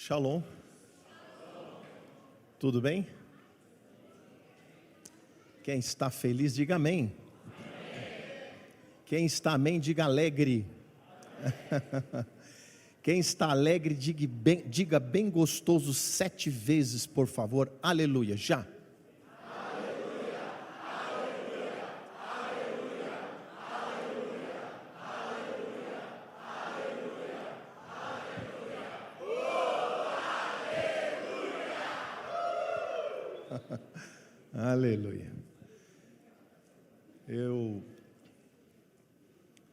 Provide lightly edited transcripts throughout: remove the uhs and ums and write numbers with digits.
Shalom. Tudo bem? Quem está feliz, diga amém. Quem está amém, diga alegre. Quem está alegre, diga bem gostoso 7 vezes, por favor. Aleluia, já. Aleluia. Eu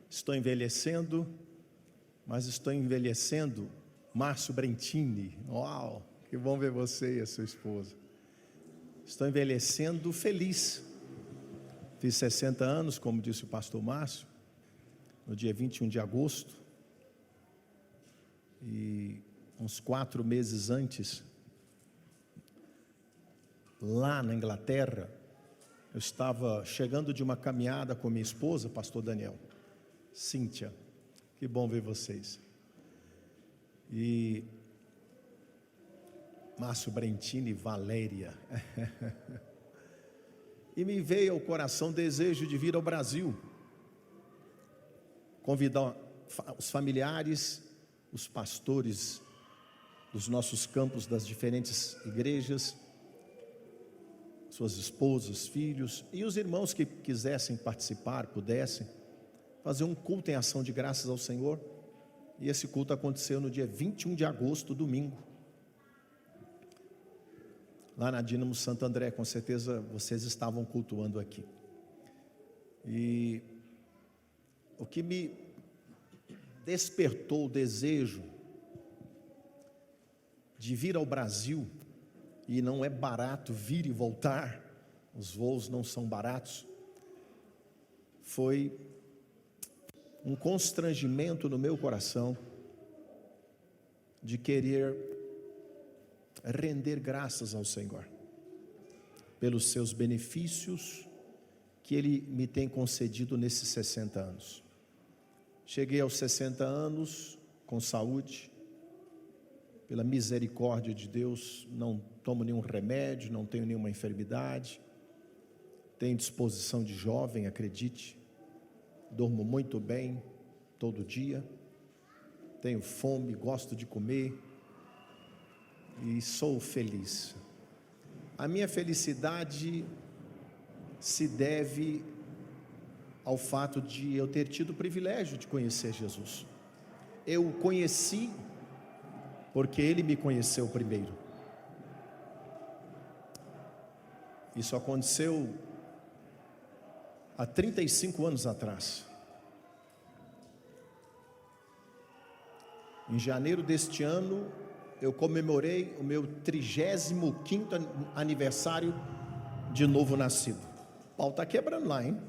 estou envelhecendo, mas estou envelhecendo Márcio Brentini. Uau, que bom ver você e a sua esposa. Estou envelhecendo feliz. Fiz 60 anos, como disse o pastor Márcio, no dia 21 de agosto. E uns 4 meses antes, lá na Inglaterra, eu estava chegando de uma caminhada com minha esposa, pastor Daniel, Cíntia, que bom ver vocês, e Márcio Brentini e Valéria, e me veio ao coração o desejo de vir ao Brasil, convidar os familiares, os pastores dos nossos campos, das diferentes igrejas, suas esposas, filhos e os irmãos que quisessem participar, pudessem fazer um culto em ação de graças ao Senhor. E esse culto aconteceu no dia 21 de agosto, domingo, lá na Dínamo Santo André. Com certeza vocês estavam cultuando aqui. E o que me despertou o desejo de vir ao Brasil, e não é barato vir e voltar, os voos não são baratos, foi um constrangimento no meu coração de querer render graças ao Senhor pelos seus benefícios que Ele me tem concedido nesses 60 anos. Cheguei aos 60 anos com saúde, pela misericórdia de Deus, não tomo nenhum remédio, não tenho nenhuma enfermidade, tenho disposição de jovem, acredite, durmo muito bem todo dia, tenho fome, gosto de comer e sou feliz. A minha felicidade se deve ao fato de eu ter tido o privilégio de conhecer Jesus. Eu o conheci porque Ele me conheceu primeiro. Isso aconteceu há 35 anos atrás. Em janeiro deste ano, eu comemorei o meu 35º aniversário de novo nascido. O pau está quebrando lá, hein?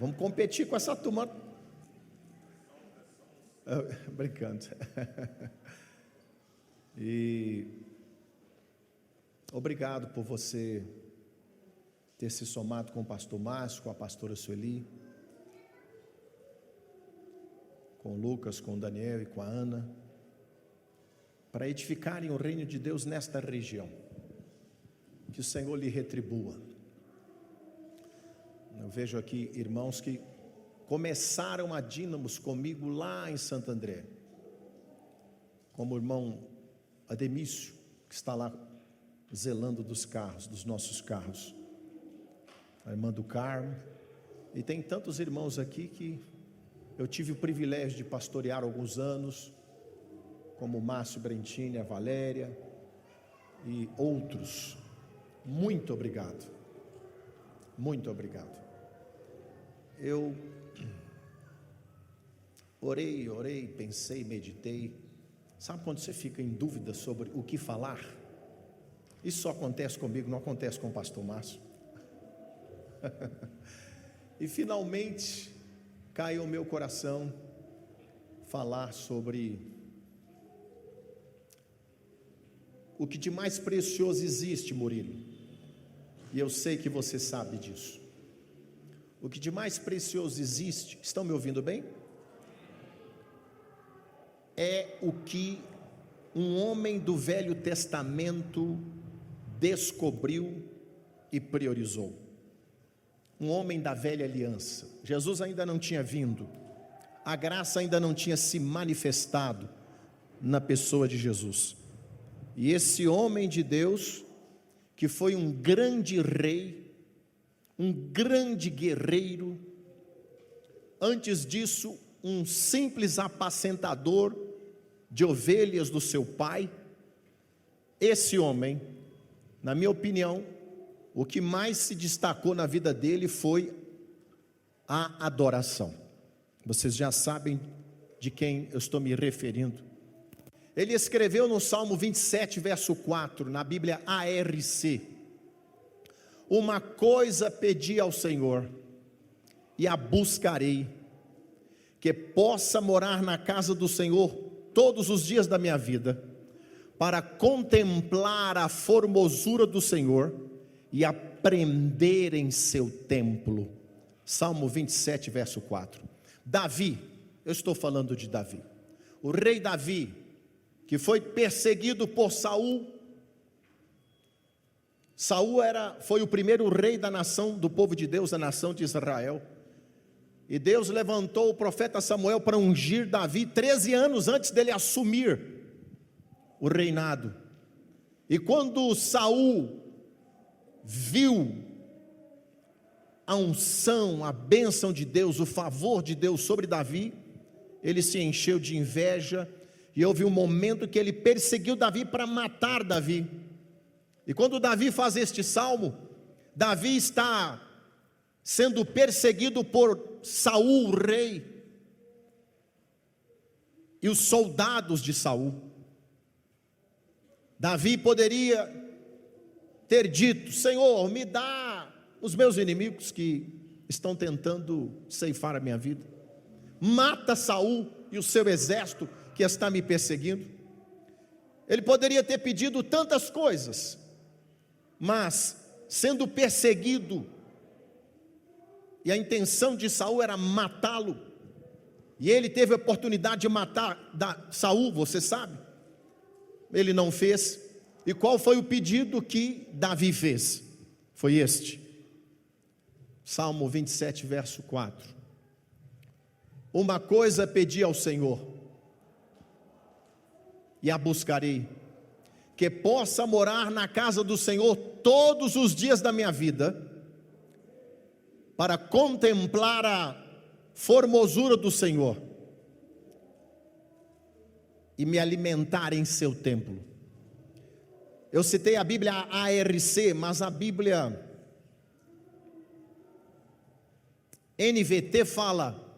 Vamos competir com essa turma. Brincando. E obrigado por você ter se somado com o pastor Márcio, com a pastora Sueli, com o Lucas, com o Daniel e com a Ana, para edificarem o reino de Deus nesta região. Que o Senhor lhe retribua. Eu vejo aqui irmãos que começaram a Dínamos comigo lá em Santo André, como o irmão Ademício, que está lá zelando dos carros, dos nossos carros, a irmã do Carmo, e tem tantos irmãos aqui que eu tive o privilégio de pastorear alguns anos, como o Márcio Brentini, a Valéria e outros. Muito obrigado, muito obrigado. Eu orei, pensei, meditei. Sabe quando você fica em dúvida sobre o que falar? Isso só acontece comigo, não acontece com o pastor Márcio. E finalmente caiu ao meu coração falar sobre o que de mais precioso existe, Murilo. E eu sei que você sabe disso. O que de mais precioso existe, estão me ouvindo bem? É o que um homem do Velho Testamento descobriu e priorizou. Um homem da velha aliança. Jesus ainda não tinha vindo, a graça ainda não tinha se manifestado na pessoa de Jesus. E esse homem de Deus, que foi um grande rei, um grande guerreiro, antes disso, um simples apacentador de ovelhas do seu pai, esse homem, na minha opinião, o que mais se destacou na vida dele foi a adoração. Vocês já sabem de quem eu estou me referindo. Ele escreveu no Salmo 27, verso 4, na Bíblia ARC: uma coisa pedi ao Senhor, e a buscarei, que possa morar na casa do Senhor todos os dias da minha vida, para contemplar a formosura do Senhor e aprender em seu templo. Salmo 27, verso 4. Davi, eu estou falando de Davi, o rei Davi, que foi perseguido por Saul. Saul foi o primeiro rei da nação, do povo de Deus, da nação de Israel. E Deus levantou o profeta Samuel para ungir Davi 13 anos antes dele assumir o reinado. E quando Saul viu a unção, a bênção de Deus, o favor de Deus sobre Davi, ele se encheu de inveja, e houve um momento que ele perseguiu Davi para matar Davi. E quando Davi faz este salmo, Davi está sendo perseguido por Saul, o rei, e os soldados de Saul. Davi poderia ter dito: Senhor, me dá os meus inimigos que estão tentando ceifar a minha vida, mata Saul e o seu exército que está me perseguindo. Ele poderia ter pedido tantas coisas, mas sendo perseguido, e a intenção de Saul era matá-lo, e ele teve a oportunidade de matar Saul, você sabe, ele não fez. E qual foi o pedido que Davi fez? Foi este, Salmo 27, verso 4: uma coisa pedi ao Senhor, e a buscarei, que possa morar na casa do Senhor todos os dias da minha vida, para contemplar a formosura do Senhor e me alimentar em seu templo. Eu citei a Bíblia ARC, mas a Bíblia NVT fala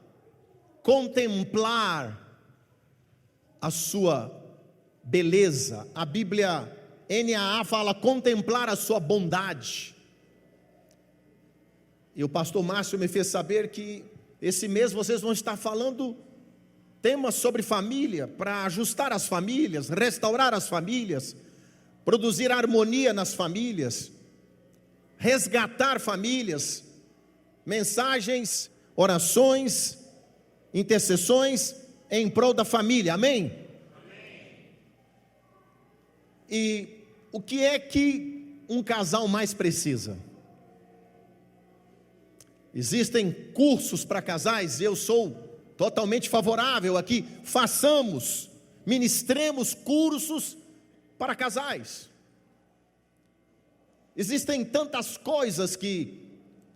contemplar a sua beleza. A Bíblia NAA fala contemplar a sua bondade. E o pastor Márcio me fez saber que esse mês vocês vão estar falando temas sobre família, para ajustar as famílias, restaurar as famílias, produzir harmonia nas famílias, resgatar famílias, mensagens, orações, intercessões em prol da família, amém? Amém. E o que é que um casal mais precisa? Existem cursos para casais, eu sou totalmente favorável aqui, façamos, ministremos cursos para casais. Existem tantas coisas que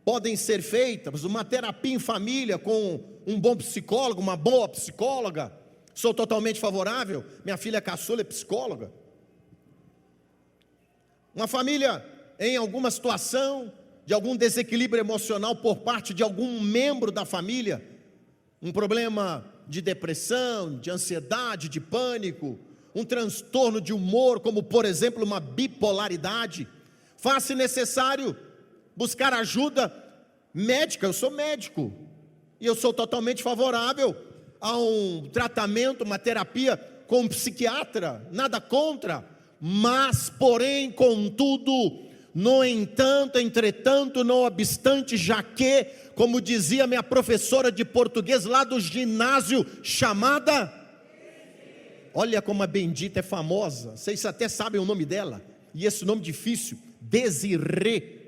podem ser feitas, uma terapia em família com um bom psicólogo, uma boa psicóloga, sou totalmente favorável, minha filha caçula é psicóloga. Uma família em alguma situação de algum desequilíbrio emocional por parte de algum membro da família, um problema de depressão, de ansiedade, de pânico, um transtorno de humor, como por exemplo uma bipolaridade, faz-se necessário buscar ajuda médica. Eu sou médico e eu sou totalmente favorável a um tratamento, uma terapia com um psiquiatra, nada contra, mas porém, contudo, no entanto, entretanto, não obstante, já que, como dizia minha professora de português lá do ginásio chamada, Olha como a bendita é famosa. Vocês até sabem o nome dela. E esse nome difícil, Desirê.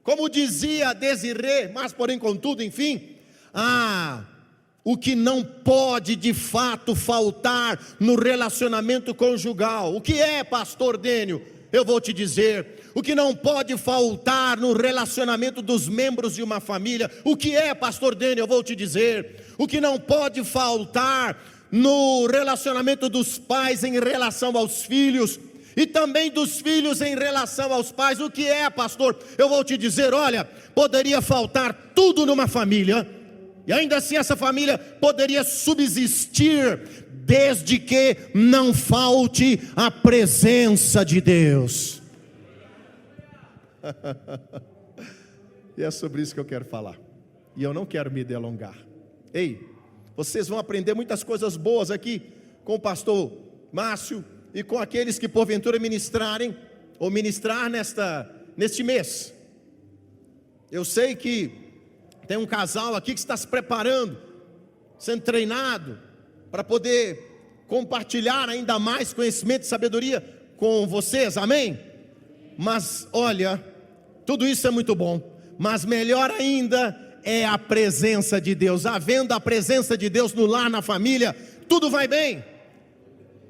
Como dizia Desirê, mas porém contudo, enfim. O que não pode de fato faltar no relacionamento conjugal. O que é, pastor Dênio? Eu vou te dizer. O que não pode faltar no relacionamento dos membros de uma família. O que é, pastor Dênio? Eu vou te dizer. O que não pode faltar no relacionamento dos pais em relação aos filhos. E também dos filhos em relação aos pais. O que é, pastor? Eu vou te dizer, olha, poderia faltar tudo numa família. E ainda assim essa família poderia subsistir, desde que não falte a presença de Deus. E é sobre isso que eu quero falar. E eu não quero me delongar. Ei, vocês vão aprender muitas coisas boas aqui com o pastor Márcio e com aqueles que porventura ministrarem ou ministrar neste mês. Eu sei que tem um casal aqui que está se preparando, sendo treinado para poder compartilhar ainda mais conhecimento e sabedoria com vocês, amém? Mas olha, tudo isso é muito bom, mas melhor ainda é a presença de Deus. Havendo a presença de Deus no lar, na família, tudo vai bem.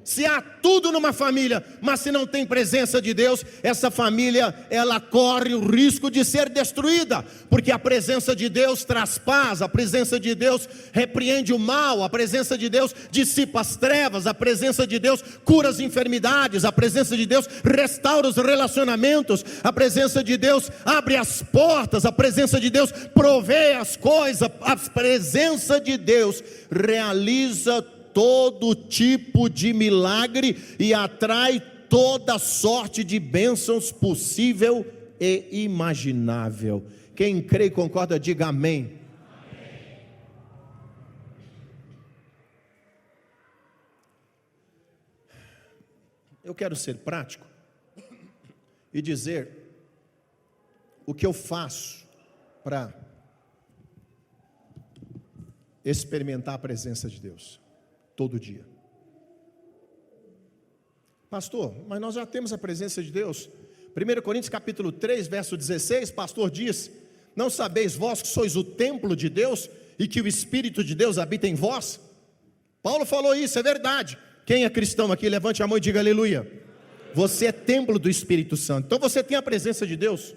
Se há tudo numa família, mas se não tem presença de Deus, essa família, ela corre o risco de ser destruída, porque a presença de Deus traz paz, a presença de Deus repreende o mal, a presença de Deus dissipa as trevas, a presença de Deus cura as enfermidades, a presença de Deus restaura os relacionamentos, a presença de Deus abre as portas, a presença de Deus provê as coisas, a presença de Deus realiza todo tipo de milagre e atrai toda sorte de bênçãos possível e imaginável. Quem crê e concorda, diga amém. Amém. Eu quero ser prático e dizer o que eu faço para experimentar a presença de Deus. Todo dia. Pastor, mas nós já temos a presença de Deus. 1 Coríntios capítulo 3, verso 16, pastor diz: não sabeis vós que sois o templo de Deus e que o Espírito de Deus habita em vós? Paulo falou isso, é verdade. Quem é cristão aqui, levante a mão e diga aleluia. Você é templo do Espírito Santo, então você tem a presença de Deus.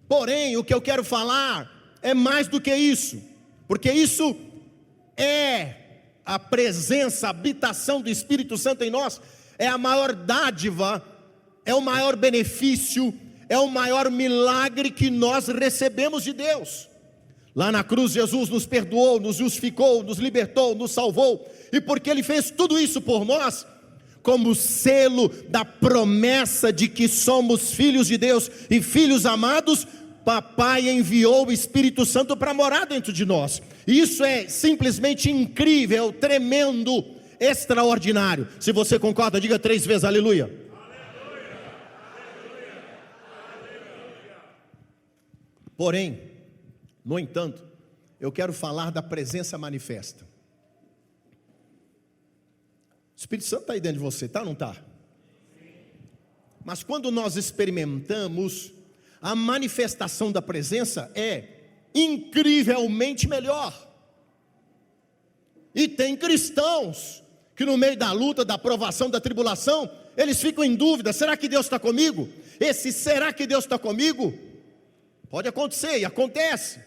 Porém, o que eu quero falar é mais do que isso. Porque isso é a presença, a habitação do Espírito Santo em nós, é a maior dádiva, é o maior benefício, é o maior milagre que nós recebemos de Deus. Lá na cruz Jesus nos perdoou, nos justificou, nos libertou, nos salvou, e porque Ele fez tudo isso por nós, como selo da promessa de que somos filhos de Deus e filhos amados, Papai enviou o Espírito Santo para morar dentro de nós. Isso é simplesmente incrível, tremendo, extraordinário. Se você concorda, diga 3 vezes aleluia. Aleluia, aleluia, aleluia. Porém, no entanto, eu quero falar da presença manifesta. O Espírito Santo está aí dentro de você, está ou não está? Mas quando nós experimentamos, a manifestação da presença é incrivelmente melhor. E tem cristãos que no meio da luta, da provação, da tribulação, eles ficam em dúvida: será que Deus está comigo? Será que Deus está comigo? Pode acontecer, e acontece.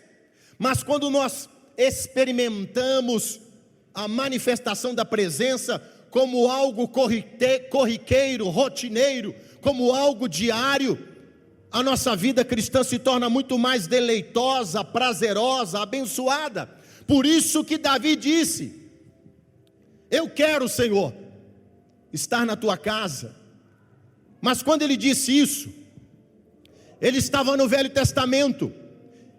Mas quando nós experimentamos a manifestação da presença como algo corriqueiro, rotineiro, como algo diário, a nossa vida cristã se torna muito mais deleitosa, prazerosa, abençoada. Por isso que Davi disse: eu quero, Senhor, estar na tua casa. Mas quando ele disse isso, ele estava no Velho Testamento,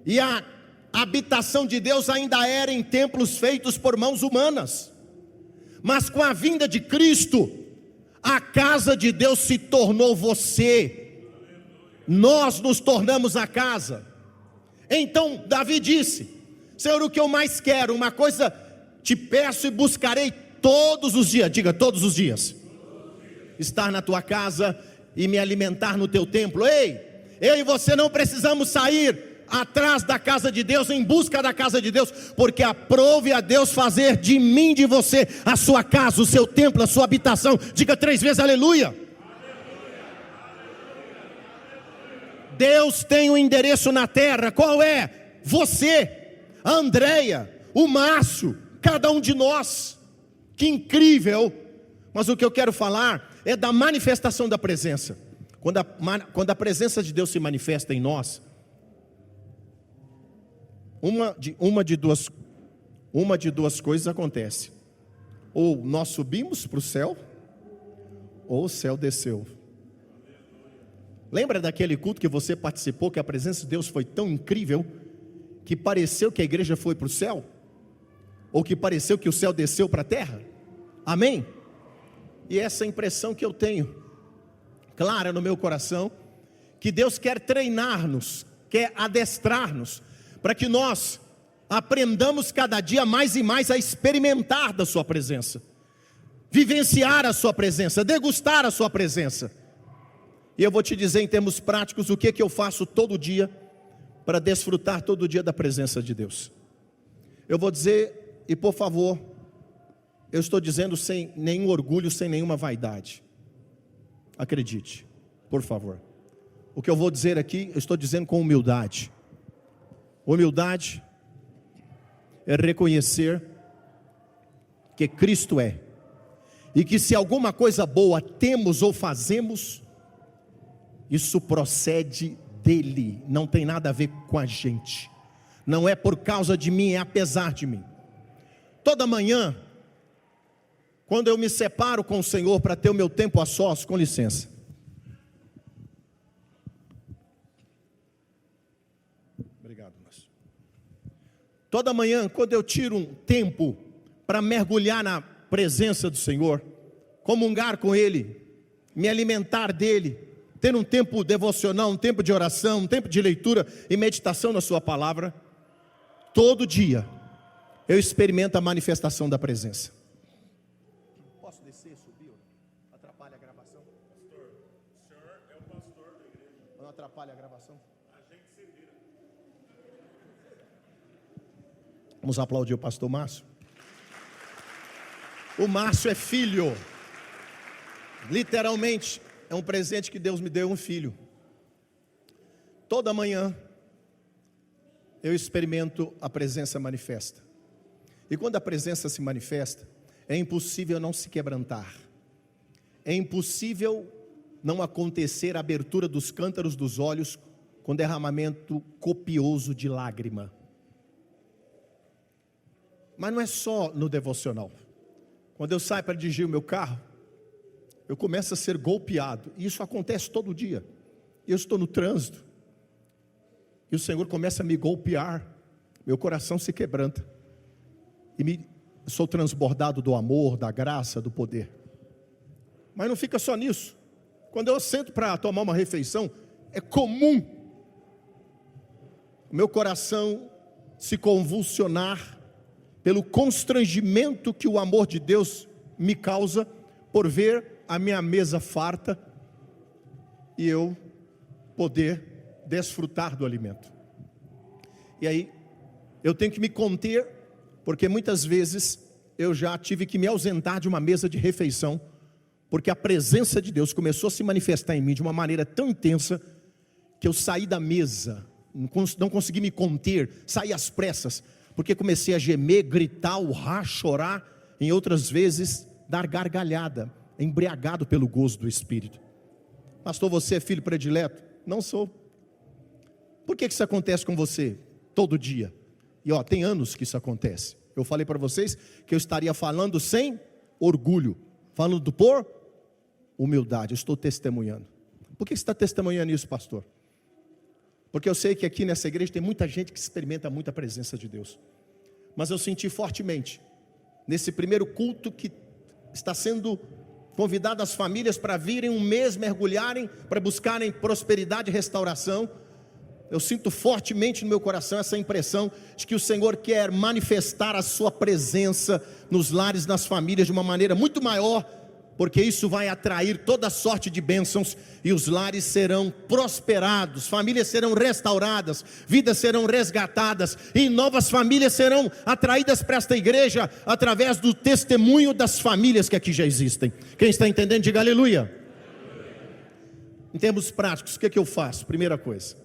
e a habitação de Deus ainda era em templos feitos por mãos humanas. Mas com a vinda de Cristo, a casa de Deus se tornou você. Nós nos tornamos a casa. Então Davi disse: Senhor, o que eu mais quero, uma coisa te peço e buscarei todos os dias, diga todos os dias, estar na tua casa e me alimentar no teu templo. Ei, eu e você não precisamos sair atrás da casa de Deus, em busca da casa de Deus, porque aprove a Deus fazer de mim, de você, a sua casa, o seu templo, a sua habitação. Diga 3 vezes aleluia. Deus tem um endereço na terra. Qual é? Você, a Andréia, o Márcio, cada um de nós. Que incrível. Mas o que eu quero falar é da manifestação da presença. Quando a presença de Deus se manifesta em nós, uma de duas coisas acontece: ou nós subimos para o céu, ou o céu desceu. Lembra daquele culto que você participou, que a presença de Deus foi tão incrível, que pareceu que a igreja foi para o céu? Ou que pareceu que o céu desceu para a terra? Amém? E essa impressão que eu tenho, clara no meu coração, que Deus quer treinar-nos, quer adestrar-nos, para que nós aprendamos cada dia mais e mais a experimentar da sua presença, vivenciar a sua presença, degustar a sua presença. E eu vou te dizer em termos práticos o que eu faço todo dia para desfrutar todo dia da presença de Deus. Eu vou dizer, e por favor, eu estou dizendo sem nenhum orgulho, sem nenhuma vaidade. Acredite, por favor. O que eu vou dizer aqui, eu estou dizendo com humildade. Humildade é reconhecer que Cristo é, e que se alguma coisa boa temos ou fazemos, isso procede dele, não tem nada a ver com a gente, não é por causa de mim, é apesar de mim. Toda manhã, quando eu me separo com o Senhor para ter o meu tempo a sós, com licença, obrigado, mas toda manhã, quando eu tiro um tempo para mergulhar na presença do Senhor, comungar com Ele, me alimentar dEle, ter um tempo devocional, um tempo de oração, um tempo de leitura e meditação na sua palavra, todo dia eu experimento a manifestação da presença. Posso descer e subir? Atrapalha a gravação? Pastor, o senhor é o pastor da igreja. Não atrapalha a gravação? A gente se vira. Vamos aplaudir o pastor Márcio. O Márcio é filho, literalmente. É um presente que Deus me deu, um filho. Toda manhã eu experimento a presença manifesta. E quando a presença se manifesta, é impossível não se quebrantar. É impossível não acontecer a abertura dos cântaros dos olhos com derramamento copioso de lágrima. Mas não é só no devocional. Quando eu saio para dirigir o meu carro, eu começo a ser golpeado, e isso acontece todo dia. Eu estou no trânsito, e o Senhor começa a me golpear, meu coração se quebranta, e sou transbordado do amor, da graça, do poder. Mas não fica só nisso. Quando eu sento para tomar uma refeição, é comum o meu coração se convulsionar pelo constrangimento que o amor de Deus me causa, por ver a minha mesa farta e eu poder desfrutar do alimento. E aí eu tenho que me conter, porque muitas vezes eu já tive que me ausentar de uma mesa de refeição, porque a presença de Deus começou a se manifestar em mim de uma maneira tão intensa, que eu saí da mesa, não consegui me conter, saí às pressas, porque comecei a gemer, gritar, urrar, chorar, em outras vezes dar gargalhada, embriagado pelo gozo do Espírito. Pastor, você é filho predileto? Não sou. Por que isso acontece com você todo dia? E tem anos que isso acontece. Eu falei para vocês que eu estaria falando sem orgulho, falando por humildade. Eu estou testemunhando. Por que você está testemunhando isso, pastor? Porque eu sei que aqui nessa igreja tem muita gente que experimenta muita presença de Deus. Mas eu senti fortemente, nesse primeiro culto que está sendo convidado as famílias para virem um mês mergulharem, para buscarem prosperidade e restauração, Eu sinto fortemente no meu coração essa impressão de que o Senhor quer manifestar a sua presença nos lares, nas famílias de uma maneira muito maior, porque isso vai atrair toda sorte de bênçãos e os lares serão prosperados, famílias serão restauradas, vidas serão resgatadas e novas famílias serão atraídas para esta igreja através do testemunho das famílias que aqui já existem. Quem está entendendo, diga aleluia. Em termos práticos, o que eu faço? Primeira coisa,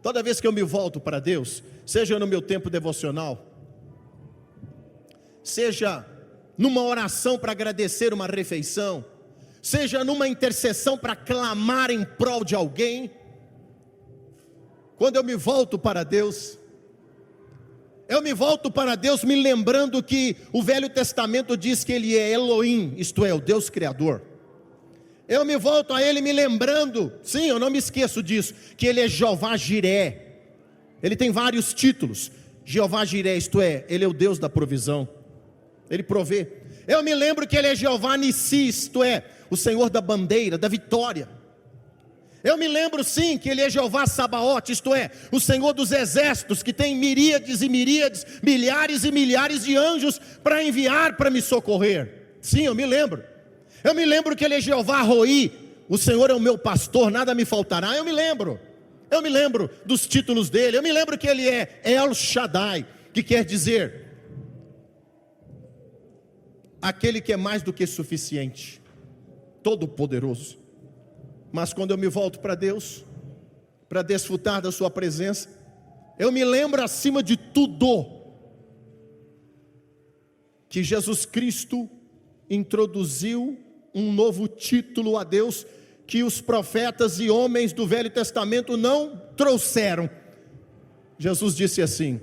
toda vez que eu me volto para Deus, seja no meu tempo devocional, seja numa oração para agradecer uma refeição, seja numa intercessão para clamar em prol de alguém, quando eu me volto para Deus, eu me volto para Deus me lembrando que o Velho Testamento diz que Ele é Elohim, isto é, o Deus Criador. Eu me volto a Ele me lembrando, sim, eu não me esqueço disso, que Ele é Jeová Jiré. Ele tem vários títulos. Jeová Jiré, isto é, Ele é o Deus da provisão, Ele provê. Eu me lembro que Ele é Jeová Nissi, isto é, o Senhor da bandeira, da vitória. Eu me lembro sim que Ele é Jeová Sabaote, isto é, o Senhor dos exércitos, que tem miríades e miríades, milhares e milhares de anjos para enviar para me socorrer. Sim, eu me lembro. Eu me lembro que Ele é Jeová Roi, o Senhor é o meu pastor, nada me faltará. Eu me lembro dos títulos dele. Eu me lembro que Ele é El Shaddai, que quer dizer aquele que é mais do que suficiente, todo poderoso. Mas quando eu me volto para Deus, para desfrutar da sua presença, eu me lembro acima de tudo que Jesus Cristo introduziu um novo título a Deus que os profetas e homens do Velho Testamento não trouxeram. Jesus disse assim,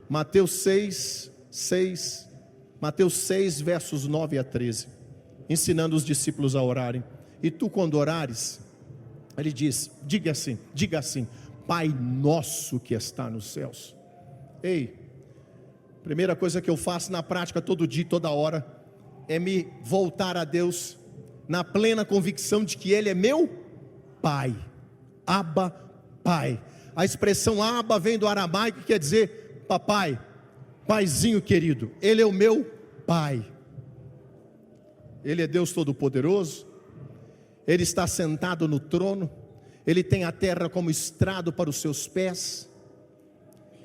Mateus 6, versos 9 a 13, ensinando os discípulos a orarem. E tu, quando orares, Ele diz, diga assim, Pai nosso que está nos céus. Ei, primeira coisa que eu faço na prática todo dia, toda hora, é me voltar a Deus na plena convicção de que Ele é meu Pai. Abba, Pai. A expressão Abba vem do aramaico, que quer dizer papai, paizinho querido. Ele é o meu Pai. Ele é Deus Todo-Poderoso. Ele está sentado no trono. Ele tem a terra como estrado para os seus pés.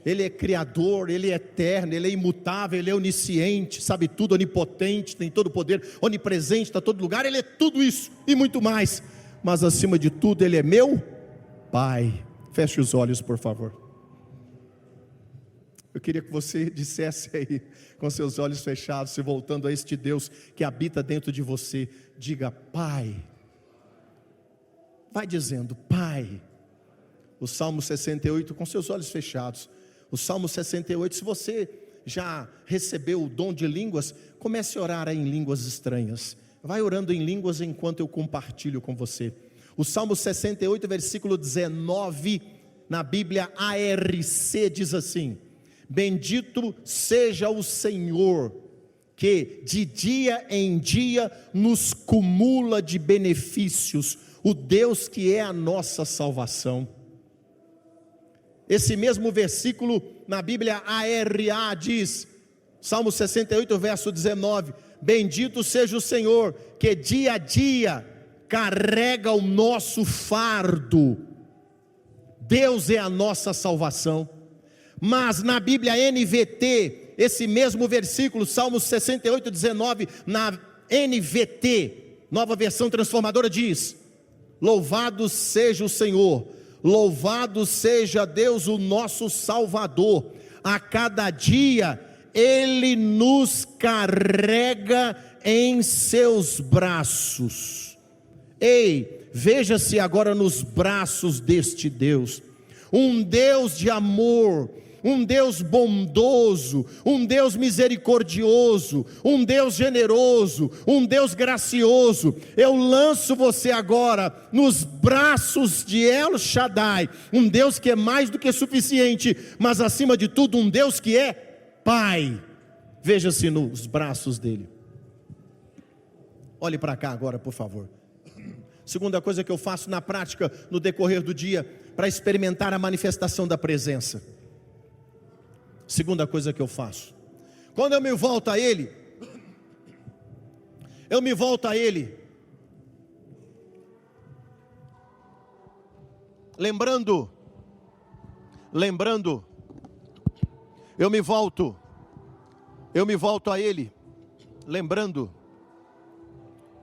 Ele é Criador, Ele é eterno, Ele é imutável, Ele é onisciente, sabe tudo, onipotente, tem todo o poder, onipresente, está em todo lugar. Ele é tudo isso e muito mais, mas acima de tudo Ele é meu Pai. Feche os olhos, por favor. Eu queria que você dissesse aí, com seus olhos fechados, se voltando a este Deus que habita dentro de você, diga Pai. Vai dizendo Pai. O Salmo 68, com seus olhos fechados. O Salmo 68, se você já recebeu o dom de línguas, comece a orar em línguas estranhas. Vai orando em línguas enquanto eu compartilho com você. O Salmo 68, versículo 19, na Bíblia ARC diz assim: Bendito seja o Senhor, que de dia em dia nos cumula de benefícios, o Deus que é a nossa salvação. Esse mesmo versículo na Bíblia ARA diz, Salmo 68, verso 19: Bendito seja o Senhor, que dia a dia carrega o nosso fardo. Deus é a nossa salvação. Mas na Bíblia NVT, esse mesmo versículo, Salmo 68, 19, na NVT, Nova Versão Transformadora, diz: Louvado seja o Senhor, louvado seja Deus o nosso Salvador, a cada dia Ele nos carrega em seus braços. Ei, veja-se agora nos braços deste Deus, um Deus de amor, um Deus bondoso, um Deus misericordioso, um Deus generoso, um Deus gracioso. Eu lanço você agora nos braços de El Shaddai, um Deus que é mais do que suficiente, mas acima de tudo um Deus que é Pai. Veja-se nos braços dele. Olhe para cá agora, por favor. Segunda coisa que eu faço na prática no decorrer do dia, para experimentar a manifestação da presença. Segunda coisa que eu faço, quando eu me volto a Ele, lembrando, eu me volto a Ele, lembrando,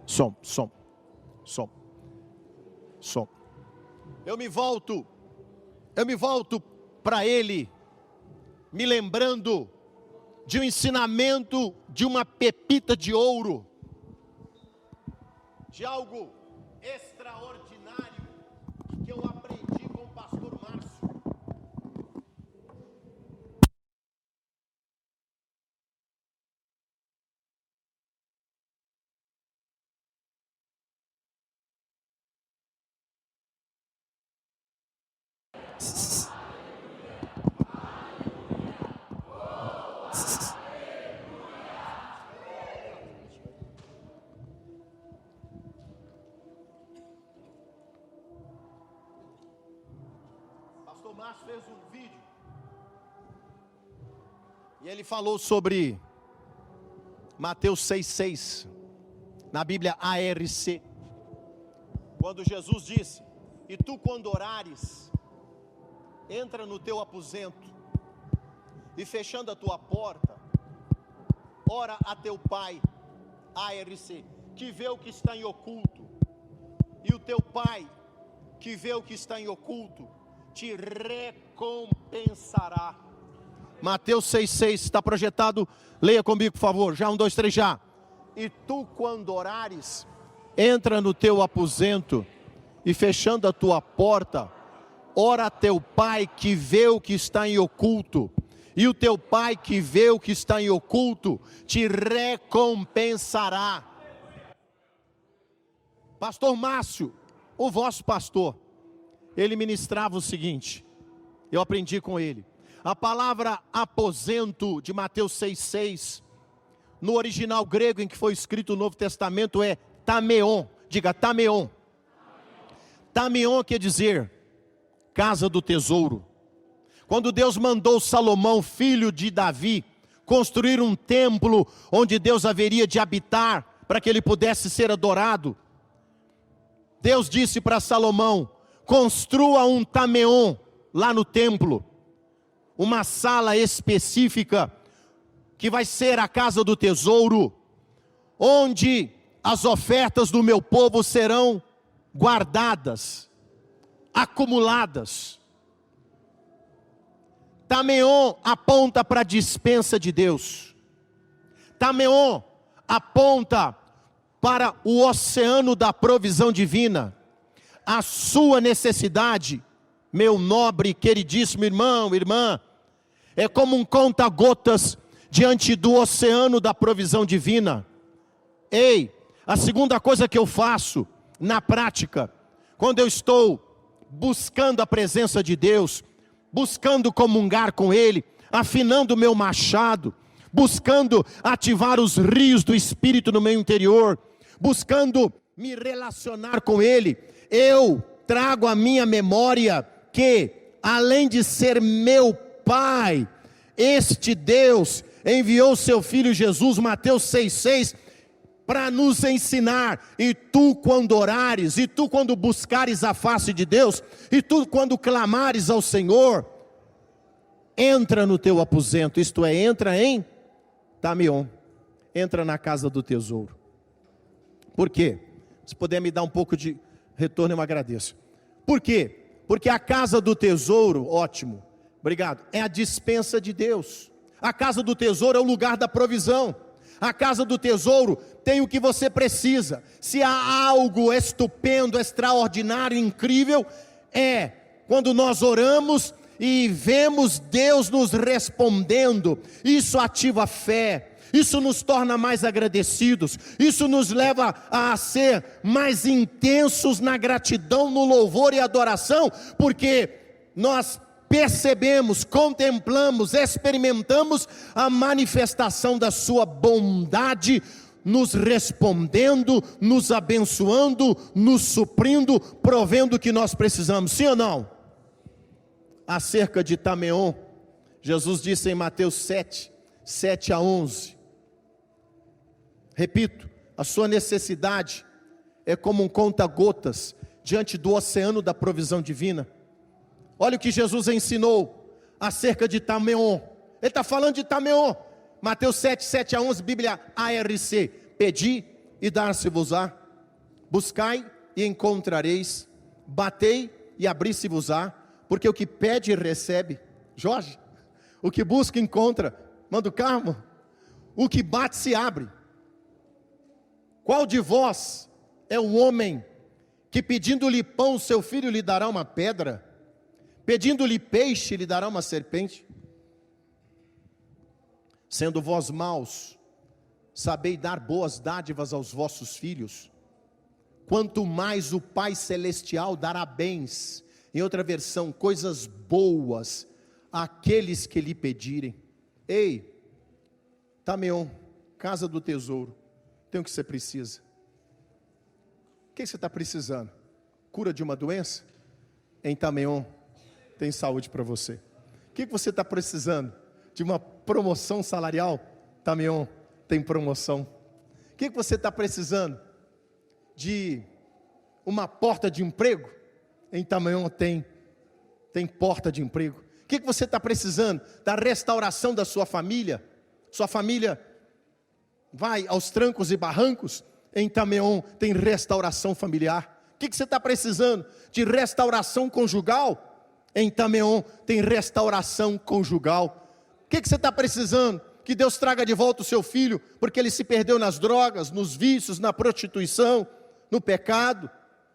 som. Eu me volto para Ele, me lembrando de um ensinamento, de uma pepita de ouro, de algo extraordinário que eu aprendi com o pastor Márcio. Pastor Márcio fez um vídeo e ele falou sobre Mateus 6,6, na Bíblia ARC, quando Jesus disse: e tu, quando orares, entra no teu aposento e, fechando a tua porta, ora a teu Pai, ARC, que vê o que está em oculto, e o teu Pai, que vê o que está em oculto, te recompensará. Mateus 6,6 está projetado, leia comigo por favor, já 1, 2, 3 já. E tu, quando orares, entra no teu aposento e, fechando a tua porta, ora a teu Pai que vê o que está em oculto, e o teu Pai que vê o que está em oculto te recompensará. Pastor Márcio, o vosso pastor, ele ministrava o seguinte, eu aprendi com ele, a palavra aposento de Mateus 6,6, no original grego em que foi escrito o Novo Testamento é tameon, diga tameon. Tameon quer dizer casa do tesouro. Quando Deus mandou Salomão, filho de Davi, construir um templo onde Deus haveria de habitar, para que ele pudesse ser adorado, Deus disse para Salomão: construa um tameon lá no templo, uma sala específica, que vai ser a casa do tesouro, onde as ofertas do meu povo serão guardadas, acumuladas. Tameon aponta para a dispensa de Deus. Tameon aponta para o oceano da provisão divina. A sua necessidade, meu nobre, queridíssimo irmão, irmã, é como um conta-gotas diante do oceano da provisão divina. Ei, a segunda coisa que eu faço na prática, quando eu estou buscando a presença de Deus, buscando comungar com Ele, afinando o meu machado, buscando ativar os rios do Espírito no meu interior, buscando me relacionar com Ele, eu trago à minha memória que, além de ser meu Pai, este Deus enviou seu Filho Jesus, Mateus 6,6, para nos ensinar. E tu, quando orares, e tu, quando buscares a face de Deus, e tu, quando clamares ao Senhor, entra no teu aposento, isto é, entra em tameon, entra na casa do tesouro. Por quê? Se puder me dar um pouco de retorno, eu agradeço. Por quê? Porque a casa do tesouro, ótimo, obrigado, é a dispensa de Deus. A casa do tesouro é o lugar da provisão. A casa do tesouro tem o que você precisa. Se há algo estupendo, extraordinário, incrível, é quando nós oramos e vemos Deus nos respondendo. Isso ativa a fé, isso nos torna mais agradecidos, isso nos leva a ser mais intensos na gratidão, no louvor e adoração, porque nós percebemos, contemplamos, experimentamos a manifestação da sua bondade, nos respondendo, nos abençoando, nos suprindo, provendo o que nós precisamos, sim ou não? acerca de Tameon. Jesus disse em Mateus 7, 7-11. Repito, a sua necessidade é como um conta-gotas diante do oceano da provisão divina. Olha o que Jesus ensinou acerca de Tameon. Ele está falando de Tameon. Mateus 7, 7-11, Bíblia ARC. Pedi e dar-se-vos-á. Buscai e encontrareis. Batei e abri-se-vos-á. Porque o que pede recebe. Jorge, o que busca encontra. Manda o Carmo. O que bate se abre. Qual de vós é o homem que pedindo-lhe pão, seu filho lhe dará uma pedra? Pedindo-lhe peixe, lhe dará uma serpente? Sendo vós maus, sabei dar boas dádivas aos vossos filhos, quanto mais o Pai Celestial dará bens, em outra versão, coisas boas, àqueles que lhe pedirem. Ei, Tameon, casa do tesouro, tem o que você precisa. O que você está precisando? Cura de uma doença? Em Tameon, tem saúde para você. O que você está precisando? De uma promoção salarial? Tameon, tem promoção. O que você está precisando? De uma porta de emprego? Em Tameon tem porta de emprego. O que você está precisando? Da restauração da sua família? Sua família vai aos trancos e barrancos? Em Tameon tem restauração familiar. O que você está precisando? De restauração conjugal? Em Tameon tem restauração conjugal. O que você está precisando? Que Deus traga de volta o seu filho, porque ele se perdeu nas drogas, nos vícios, na prostituição, no pecado,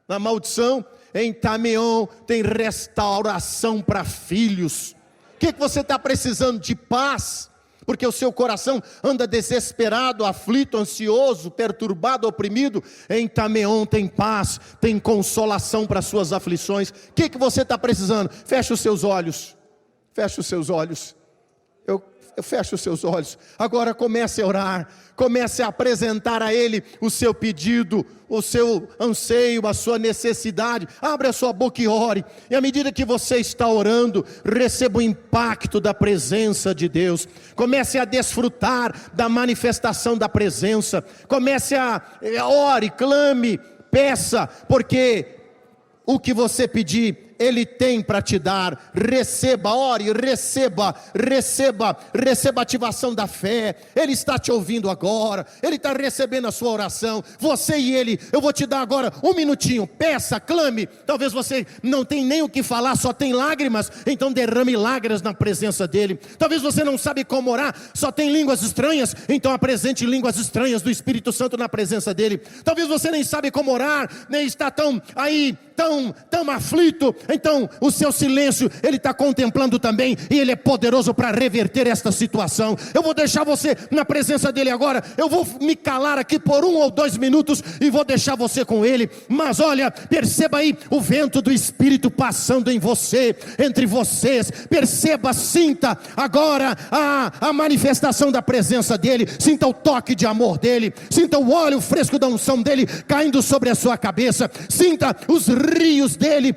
na maldição. Em Tameon tem restauração para filhos. O que você está precisando? De paz, porque o seu coração anda desesperado, aflito, ansioso, perturbado, oprimido. Em Tameon tem paz, tem consolação para as suas aflições. O que você está precisando? Feche os seus olhos, feche os seus olhos. Eu fecho os seus olhos. Agora comece a orar, comece a apresentar a Ele o seu pedido, o seu anseio, a sua necessidade. Abre a sua boca e ore. E à medida que você está orando, receba o impacto da presença de Deus. Comece a desfrutar da manifestação da presença. Comece a ore, clame, peça, porque o que você pedir, Ele tem para te dar. Receba, ore, receba a ativação da fé. Ele está te ouvindo agora, Ele está recebendo a sua oração, você e Ele. Eu vou te dar agora um minutinho, peça, clame. Talvez você não tenha nem o que falar, só tem lágrimas, então derrame lágrimas na presença dEle. Talvez você não sabe como orar, só tem línguas estranhas, então apresente línguas estranhas do Espírito Santo na presença dEle. Talvez você nem sabe como orar, nem está tão aflito, então o seu silêncio Ele está contemplando também, e Ele é poderoso para reverter esta situação. Eu vou deixar você na presença dEle agora. Eu vou me calar aqui por 1 ou 2 minutos e vou deixar você com Ele. Mas olha, perceba aí o vento do Espírito passando em você, entre vocês. Perceba, sinta agora a manifestação da presença dEle. Sinta o toque de amor dEle, sinta o óleo fresco da unção dEle caindo sobre a sua cabeça. Sinta os rios dEle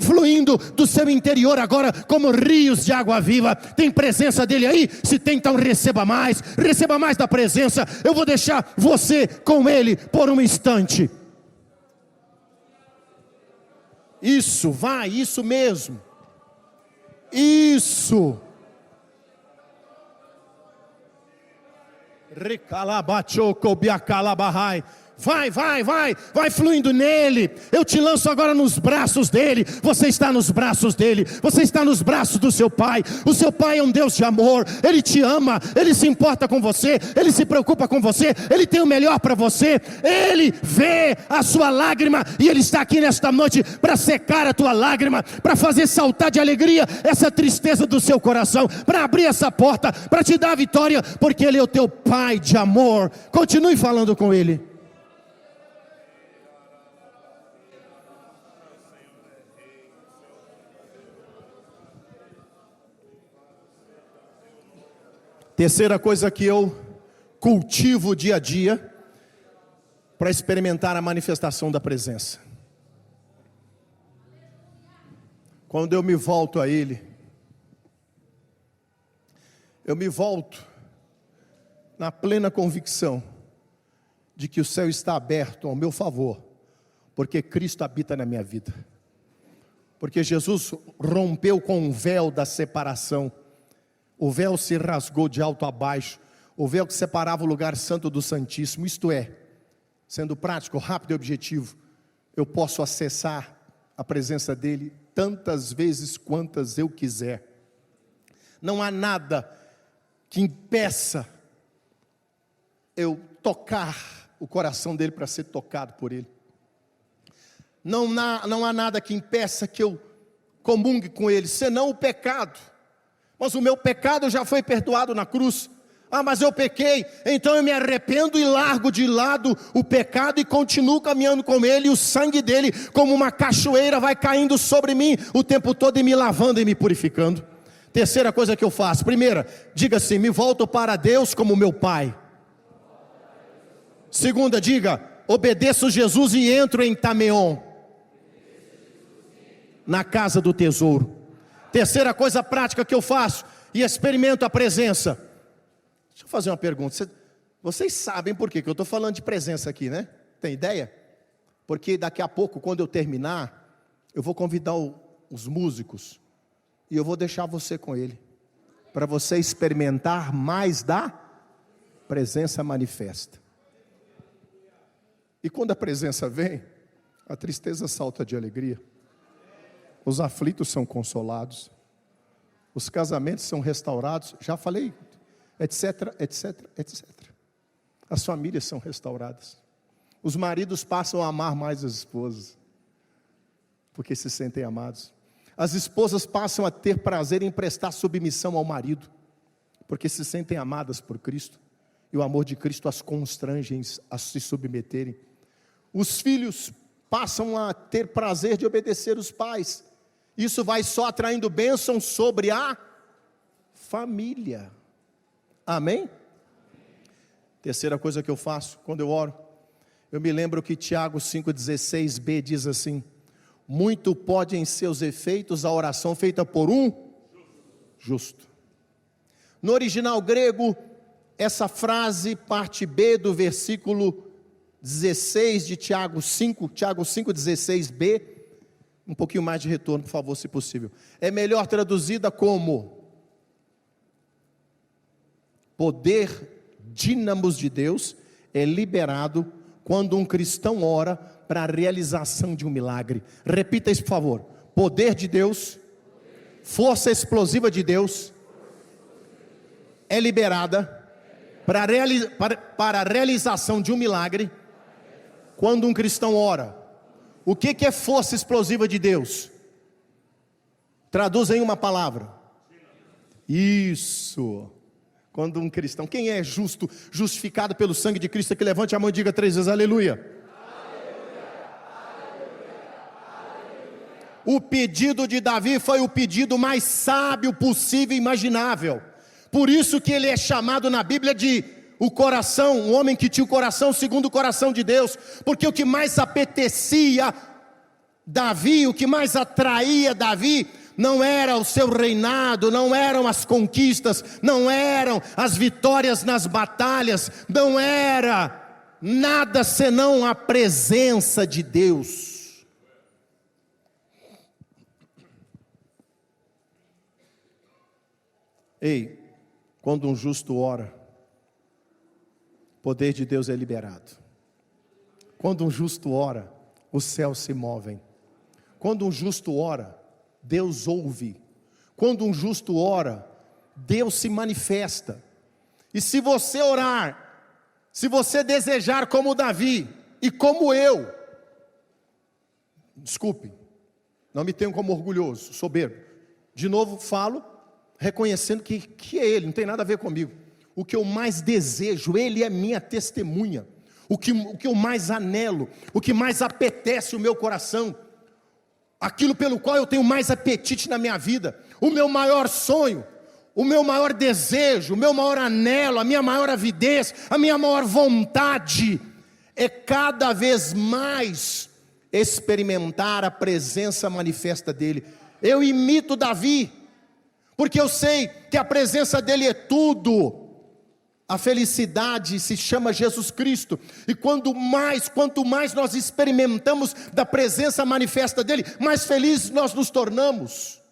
fluindo do seu interior agora como rios de água viva. Tem presença dEle aí? Se tem, então receba mais da presença. Eu vou deixar você com Ele por um instante. Isso, vai, isso mesmo. Isso. Vai fluindo nele. Eu te lanço agora nos braços dele. Você está nos braços dele, você está nos braços do seu Pai. O seu Pai é um Deus de amor, Ele te ama, Ele se importa com você, Ele se preocupa com você, Ele tem o melhor para você. Ele vê a sua lágrima e Ele está aqui nesta noite para secar a tua lágrima, para fazer saltar de alegria essa tristeza do seu coração, para abrir essa porta, para te dar a vitória, porque Ele é o teu Pai de amor. Continue falando com Ele. Terceira coisa que eu cultivo dia a dia para experimentar a manifestação da presença. Quando eu me volto a Ele, eu me volto na plena convicção de que o céu está aberto ao meu favor, porque Cristo habita na minha vida. Porque Jesus rompeu com o véu da separação. O véu se rasgou de alto a baixo. O véu que separava o lugar santo do santíssimo. Isto é, sendo prático, rápido e objetivo, eu posso acessar a presença dele tantas vezes quantas eu quiser. Não há nada que impeça eu tocar o coração dele para ser tocado por ele. Não há nada que impeça que eu comungue com ele, senão o pecado. Mas o meu pecado já foi perdoado na cruz. Ah, mas eu pequei, então eu me arrependo e largo de lado o pecado e continuo caminhando com ele, e o sangue dele, como uma cachoeira, vai caindo sobre mim o tempo todo e me lavando e me purificando. Terceira coisa que eu faço: primeira, diga assim, me volto para Deus como meu Pai. Segunda, diga, obedeço Jesus e entro em Tameon, na casa do tesouro. Terceira coisa prática que eu faço, e experimento a presença. Deixa eu fazer uma pergunta. Vocês sabem por que eu estou falando de presença aqui, né? Tem ideia? Porque daqui a pouco, quando eu terminar, eu vou convidar os músicos, e eu vou deixar você com ele, para você experimentar mais da presença manifesta. E quando a presença vem, a tristeza salta de alegria. Os aflitos são consolados, os casamentos são restaurados, já falei, etc, etc, etc. As famílias são restauradas. Os maridos passam a amar mais as esposas, porque se sentem amados. As esposas passam a ter prazer em prestar submissão ao marido, porque se sentem amadas por Cristo, e o amor de Cristo as constrange a se submeterem. Os filhos passam a ter prazer de obedecer os pais. Isso vai só atraindo bênção sobre a família. Amém? Terceira coisa que eu faço quando eu oro, eu me lembro que Tiago 5,16b diz assim: muito pode em seus efeitos a oração feita por um justo. No original grego, essa frase, parte B do versículo 16 de Tiago 5,16b, um pouquinho mais de retorno, por favor, se possível. É melhor traduzida como: poder dínamos de Deus é liberado quando um cristão ora para a realização de um milagre. Repita isso, por favor. Poder de Deus, força explosiva de Deus é liberada para a realização de um milagre quando um cristão ora. O que é força explosiva de Deus? Traduz em uma palavra. Isso. Quando um cristão, quem é justo, justificado pelo sangue de Cristo, que levante a mão e diga 3 vezes aleluia. O pedido de Davi foi o pedido mais sábio possível e imaginável. Por isso que ele é chamado na Bíblia de o coração, um homem que tinha o coração segundo o coração de Deus. Porque o que mais apetecia Davi, o que mais atraía Davi, não era o seu reinado, não eram as conquistas, não eram as vitórias nas batalhas, não era nada senão a presença de Deus. Ei, quando um justo ora, o poder de Deus é liberado. Quando um justo ora, os céus se movem. Quando um justo ora, Deus ouve. Quando um justo ora, Deus se manifesta. E se você orar, se você desejar como Davi e como eu, desculpe, não me tenho como orgulhoso, soberbo. De novo falo, reconhecendo que é Ele, não tem nada a ver comigo. O que eu mais desejo, Ele é minha testemunha. O que eu mais anelo, o que mais apetece o meu coração, aquilo pelo qual eu tenho mais apetite na minha vida, o meu maior sonho, o meu maior desejo, o meu maior anelo, a minha maior avidez, a minha maior vontade, é cada vez mais experimentar a presença manifesta dEle. Eu imito Davi, porque eu sei que a presença dEle é tudo. A felicidade se chama Jesus Cristo, e quanto mais nós experimentamos da presença manifesta dEle, mais felizes nós nos tornamos.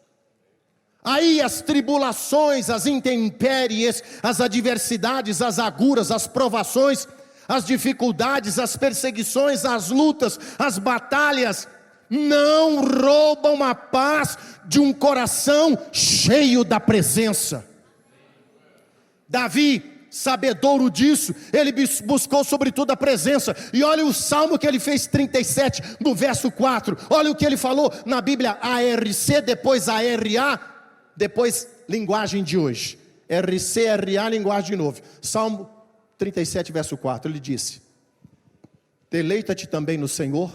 Aí as tribulações, as intempéries, as adversidades, as agruras, as provações, as dificuldades, as perseguições, as lutas, as batalhas, não roubam a paz de um coração cheio da presença. Davi, sabedouro disso, ele buscou sobretudo a presença, e olha o salmo que ele fez, 37, no verso 4, olha o que ele falou na Bíblia, ARC, depois ARA, depois linguagem de hoje, RC, RA, linguagem de novo, Salmo 37, verso 4, ele disse: deleita-te também no Senhor,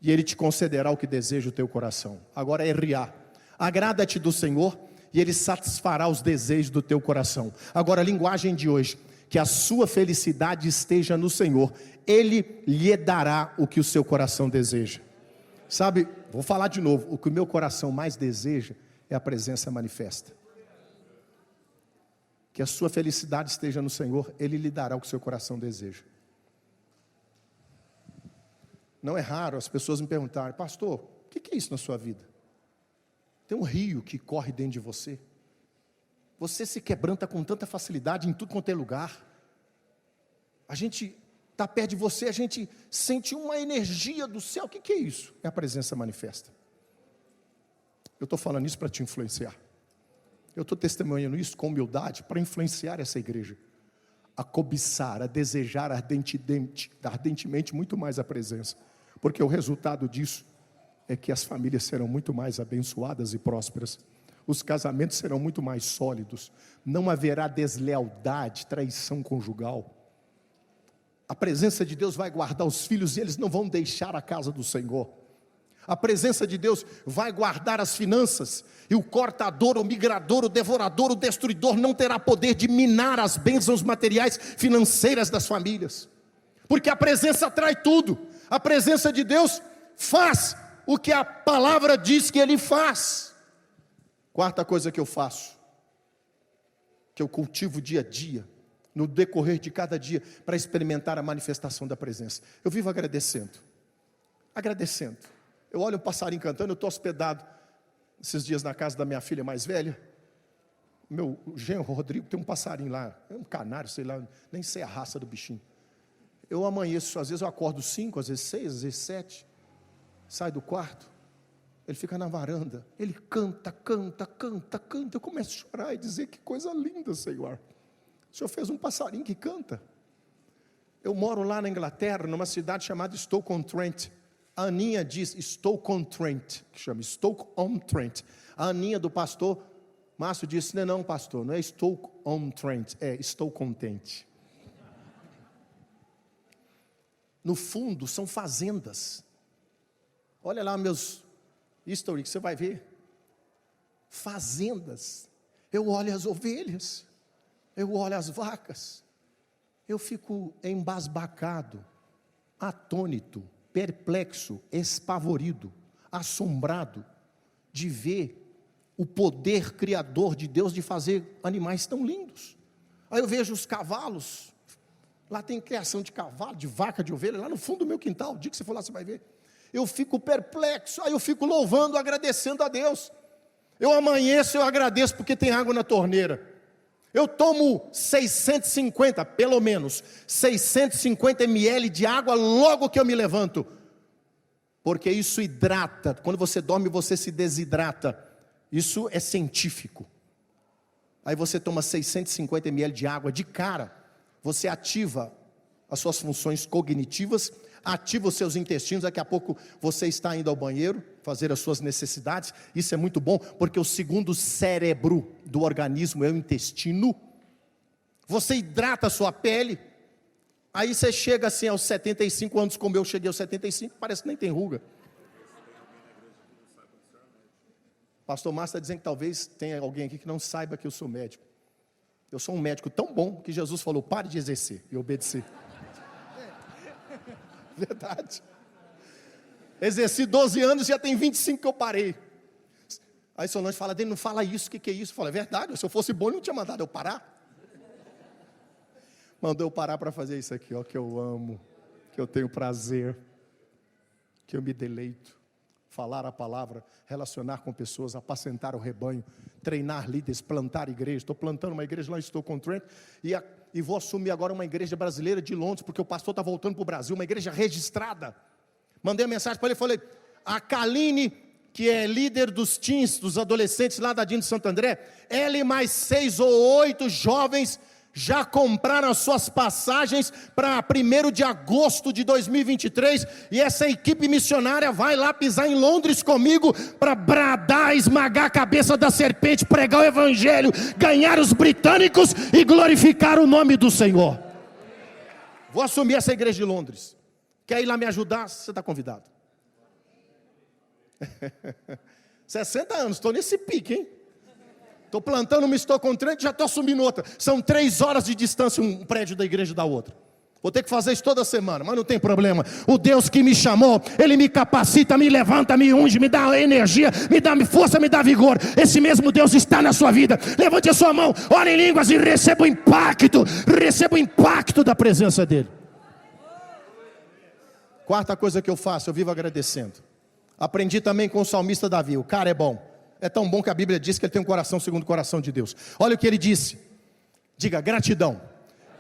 e Ele te concederá o que deseja o teu coração. Agora RA, agrada-te do Senhor, e Ele satisfará os desejos do teu coração. Agora linguagem de hoje, que a sua felicidade esteja no Senhor, Ele lhe dará o que o seu coração deseja. Sabe, vou falar de novo, o que o meu coração mais deseja é a presença manifesta. Que a sua felicidade esteja no Senhor, Ele lhe dará o que o seu coração deseja. Não é raro as pessoas me perguntarem: pastor, o que é isso na sua vida? Tem um rio que corre dentro de você. Você se quebranta com tanta facilidade em tudo quanto é lugar. A gente está perto de você, a gente sente uma energia do céu. O que é isso? É a presença manifesta. Eu estou falando isso para te influenciar. Eu estou testemunhando isso com humildade para influenciar essa igreja a cobiçar, a desejar ardentemente muito mais a presença, porque o resultado disso é que as famílias serão muito mais abençoadas e prósperas, os casamentos serão muito mais sólidos, não haverá deslealdade, traição conjugal. A presença de Deus vai guardar os filhos e eles não vão deixar a casa do Senhor. A presença de Deus vai guardar as finanças, e o cortador, o migrador, o devorador, o destruidor não terá poder de minar as bênçãos materiais financeiras das famílias, porque a presença atrai tudo. A presença de Deus faz o que a palavra diz que Ele faz. Quarta coisa que eu faço, que eu cultivo dia a dia, no decorrer de cada dia, para experimentar a manifestação da presença, eu vivo agradecendo. Eu olho um passarinho cantando, eu estou hospedado esses dias na casa da minha filha mais velha. Meu genro Rodrigo tem um passarinho lá, é um canário, sei lá, nem sei a raça do bichinho. Eu amanheço, às vezes eu acordo 5, às vezes 6, às vezes 7, saio do quarto, ele fica na varanda, ele canta, eu começo a chorar e dizer: que coisa linda, Senhor, o Senhor fez um passarinho que canta. Eu moro lá na Inglaterra, numa cidade chamada Stoke-on-Trent. A Aninha diz Stoke-on-Trent, que chama Stoke-on-Trent. A Aninha do pastor Márcio disse: não, pastor, não é Stoke-on-Trent, é estou contente. No fundo são fazendas. Olha lá meus history que você vai ver. Fazendas. Eu olho as ovelhas, eu olho as vacas, eu fico embasbacado, atônito, perplexo, espavorido, assombrado de ver o poder criador de Deus de fazer animais tão lindos. Aí eu vejo os cavalos, lá tem criação de cavalo, de vaca, de ovelha, lá no fundo do meu quintal. O dia que você for lá você vai ver. Eu fico perplexo, aí eu fico louvando, agradecendo a Deus. Eu amanheço, eu agradeço porque tem água na torneira. Eu tomo 650, pelo menos 650 ml de água logo que eu me levanto, porque isso hidrata. Quando você dorme você se desidrata, isso é científico. Aí você toma 650 ml de água de cara, você ativa as suas funções cognitivas, ativa os seus intestinos. Daqui a pouco você está indo ao banheiro fazer as suas necessidades. Isso é muito bom, porque o segundo cérebro do organismo é o intestino. Você hidrata a sua pele. Aí você chega assim aos 75 anos, como eu cheguei aos 75, parece que nem tem ruga. Pastor Márcio está dizendo que talvez tenha alguém aqui que não saiba que eu sou médico. Eu sou um médico tão bom que Jesus falou: pare de exercer e obedecer. Verdade. Exerci 12 anos, já tem 25 que eu parei. Aí Solange fala dele, não fala isso, o que é isso? Eu falo, é verdade, se eu fosse bom ele não tinha mandado eu parar. Mandou eu parar para fazer isso aqui, ó, que eu amo, que eu tenho prazer, que eu me deleito. Falar a palavra, relacionar com pessoas, apacentar o rebanho, treinar líderes, plantar igreja. Estou plantando uma igreja lá em Stoke-on-Trent e vou assumir agora uma igreja brasileira de Londres, porque o pastor está voltando para o Brasil, uma igreja registrada. Mandei uma mensagem para ele, falei, a Kaline, que é líder dos teens, dos adolescentes lá da DIN de Santo André, ela e mais 6 ou 8 jovens já compraram as suas passagens para 1º de agosto de 2023, e essa equipe missionária vai lá pisar em Londres comigo, para bradar, esmagar a cabeça da serpente, pregar o evangelho, ganhar os britânicos e glorificar o nome do Senhor. Vou assumir essa igreja de Londres. Quer ir lá me ajudar? Você está convidado. 60 anos, estou nesse pique, hein? Estou plantando uma Stoke-on-Trent, já estou assumindo outra. São 3 horas de distância um prédio da igreja da outra. Vou ter que fazer isso toda semana, mas não tem problema. O Deus que me chamou, Ele me capacita, me levanta, me unge, me dá energia, me dá força, me dá vigor. Esse mesmo Deus está na sua vida. Levante a sua mão, ore em línguas e receba o impacto da presença dEle. Quarta coisa que eu faço, eu vivo agradecendo. Aprendi também com o salmista Davi, o cara é bom. É tão bom que a Bíblia diz que ele tem um coração segundo o coração de Deus. Olha o que ele disse. Diga, gratidão.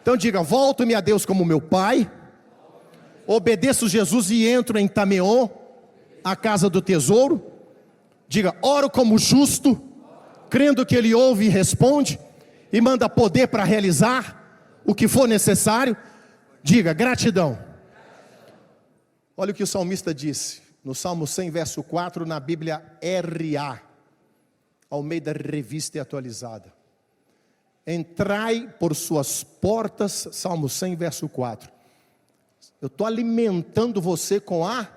Então diga, volto-me a Deus como meu Pai, obedeço Jesus e entro em Tameon, a casa do tesouro. Diga, oro como justo, crendo que Ele ouve e responde, e manda poder para realizar o que for necessário. Diga, gratidão. Olha o que o salmista disse, no Salmo 100, verso 4, na Bíblia RA. Almeida Revista e Atualizada. Entrai por suas portas, Salmo 100, verso 4. Eu estou alimentando você com a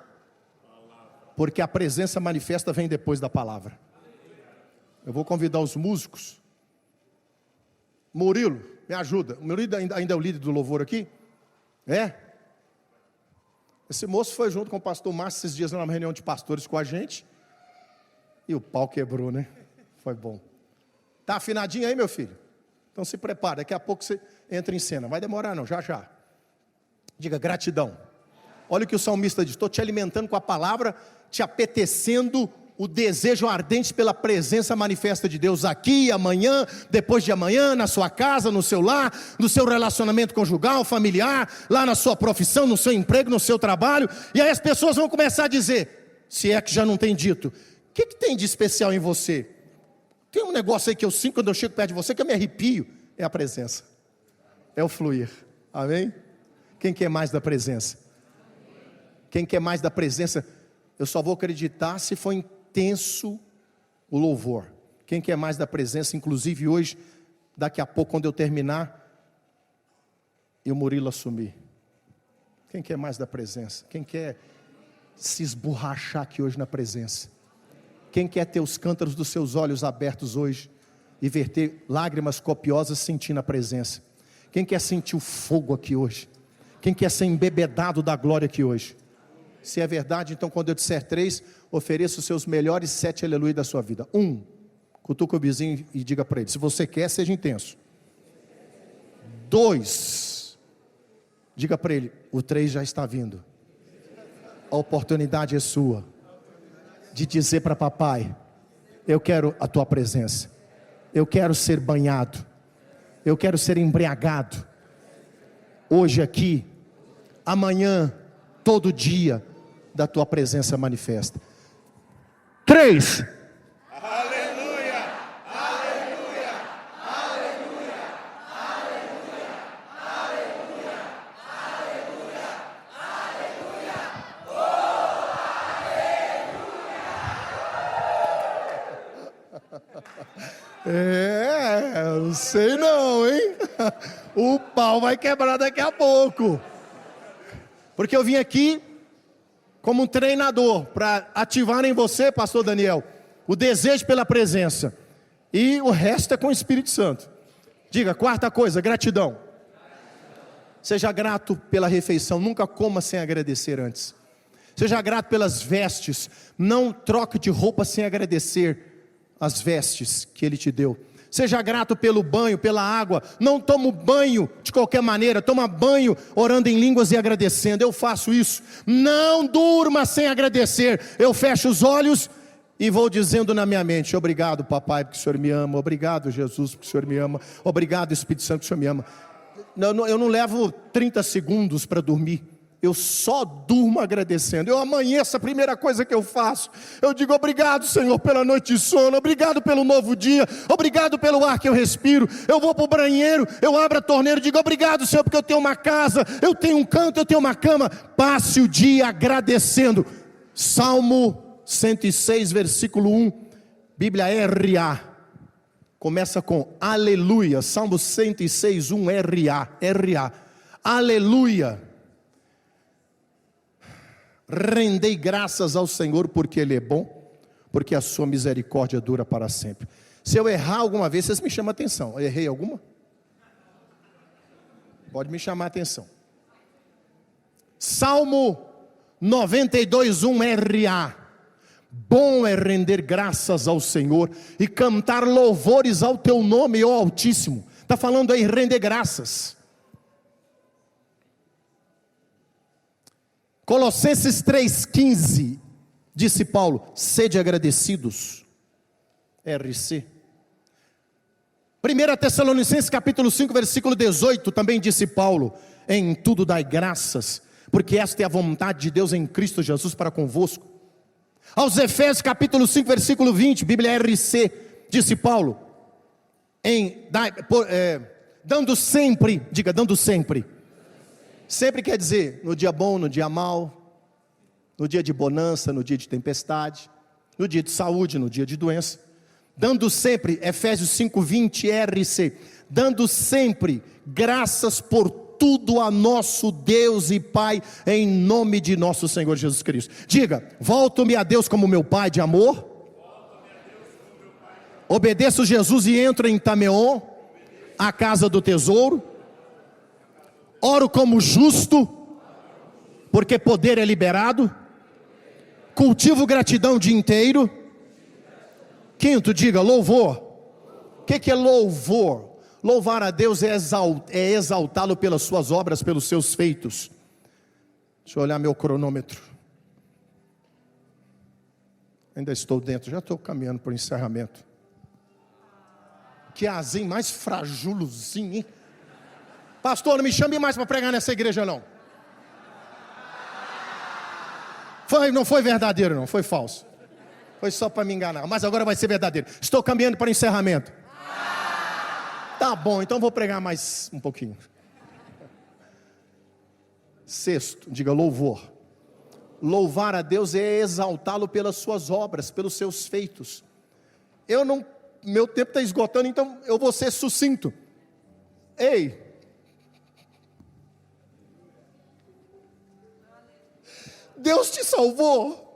porque a presença manifesta vem depois da palavra. Eu vou convidar os músicos. Murilo, me ajuda. O Murilo ainda é o líder do louvor aqui? É? Esse moço foi junto com o pastor Márcio esses dias numa reunião de pastores com a gente. E o pau quebrou, né? Foi bom. Tá afinadinho aí, meu filho? Então se prepara, daqui a pouco você entra em cena. Vai demorar não, já já. Diga gratidão. Olha o que o salmista diz, estou te alimentando com a palavra, te apetecendo o desejo ardente pela presença manifesta de Deus aqui, amanhã, depois de amanhã, na sua casa, no seu lar, no seu relacionamento conjugal, familiar, lá na sua profissão, no seu emprego, no seu trabalho. E aí as pessoas vão começar a dizer, se é que já não tem dito, o que tem de especial em você? Tem um negócio aí que eu sinto quando eu chego perto de você, que eu me arrepio. É a presença. É o fluir. Amém? Quem quer mais da presença? Quem quer mais da presença? Eu só vou acreditar se for intenso o louvor. Quem quer mais da presença? Inclusive hoje, daqui a pouco, quando eu terminar, e o Murilo assumir. Quem quer mais da presença? Quem quer se esborrachar aqui hoje na presença? Quem quer ter os cântaros dos seus olhos abertos hoje e verter lágrimas copiosas sentindo a presença? Quem quer sentir o fogo aqui hoje? Quem quer ser embebedado da glória aqui hoje? Se é verdade, então quando eu disser 3, ofereça os seus melhores 7 aleluia da sua vida. 1, cutuca o vizinho e diga para ele, se você quer, seja intenso. 2, diga para ele, o 3 já está vindo. A oportunidade é sua de dizer para papai, eu quero a tua presença, eu quero ser banhado, eu quero ser embriagado, hoje aqui, amanhã, todo dia, da tua presença manifesta. 3, Aleluia, aleluia, aleluia, aleluia, aleluia, aleluia, aleluia. Não sei não, hein? O pau vai quebrar daqui a pouco. Porque eu vim aqui como um treinador para ativar em você, pastor Daniel, o desejo pela presença. E o resto é com o Espírito Santo. Diga, quarta coisa, gratidão. Seja grato pela refeição, nunca coma sem agradecer antes. Seja grato pelas vestes, não troque de roupa sem agradecer as vestes que Ele te deu. Seja grato pelo banho, pela água. Não toma o banho de qualquer maneira. Toma banho orando em línguas e agradecendo. Eu faço isso. Não durma sem agradecer. Eu fecho os olhos e vou dizendo na minha mente: obrigado, papai, porque o Senhor me ama. Obrigado, Jesus, porque o Senhor me ama. Obrigado, Espírito Santo, porque o Senhor me ama. Eu não levo 30 segundos para dormir. Eu só durmo agradecendo. Eu amanheço, a primeira coisa que eu faço, eu digo: obrigado, Senhor, pela noite de sono. Obrigado pelo novo dia. Obrigado pelo ar que eu respiro. Eu vou para o banheiro, eu abro a torneira e digo: obrigado, Senhor, porque eu tenho uma casa, eu tenho um canto, eu tenho uma cama. Passe o dia agradecendo. Salmo 106, versículo 1, Bíblia RA. Começa com aleluia. Salmo 106, 1, RA. Aleluia. Rendei graças ao Senhor porque Ele é bom, porque a sua misericórdia dura para sempre. Se eu errar alguma vez, vocês me chamam a atenção. Eu errei alguma? Pode me chamar a atenção. Salmo 92, 1, RA. Bom é render graças ao Senhor e cantar louvores ao teu nome, ó Altíssimo. Está falando aí render graças. Colossenses 3,15, disse Paulo: sede agradecidos, RC. 1 Tessalonicenses capítulo 5, versículo 18, também disse Paulo: em tudo dai graças, porque esta é a vontade de Deus em Cristo Jesus para convosco. Aos Efésios capítulo 5, versículo 20, Bíblia RC, disse Paulo: dando sempre, diga, dando sempre. Sempre quer dizer, no dia bom, no dia mau, no dia de bonança, no dia de tempestade, no dia de saúde, no dia de doença. Dando sempre, Efésios 5:20, RC, dando sempre graças por tudo a nosso Deus e Pai, em nome de nosso Senhor Jesus Cristo. Diga: volto-me a Deus como meu Pai de amor. Obedeço Jesus e entro em Tameon, a casa do tesouro. Oro como justo, porque poder é liberado. Cultivo gratidão o dia inteiro. Quinto, diga louvor. O que é louvor? Louvar a Deus é exaltá-lo pelas suas obras, pelos seus feitos. Deixa eu olhar meu cronômetro. Ainda estou dentro, já estou caminhando para o encerramento. Que azinho mais frajulozinho, hein? Pastor, não me chame mais para pregar nessa igreja não. Não foi verdadeiro não, foi falso. Foi só para me enganar, mas agora vai ser verdadeiro. Estou caminhando para o encerramento. Tá bom, então vou pregar mais um pouquinho. Sexto, diga louvor. Louvar a Deus é exaltá-lo pelas suas obras, pelos seus feitos. Meu tempo está esgotando, então eu vou ser sucinto. Ei, Deus te salvou.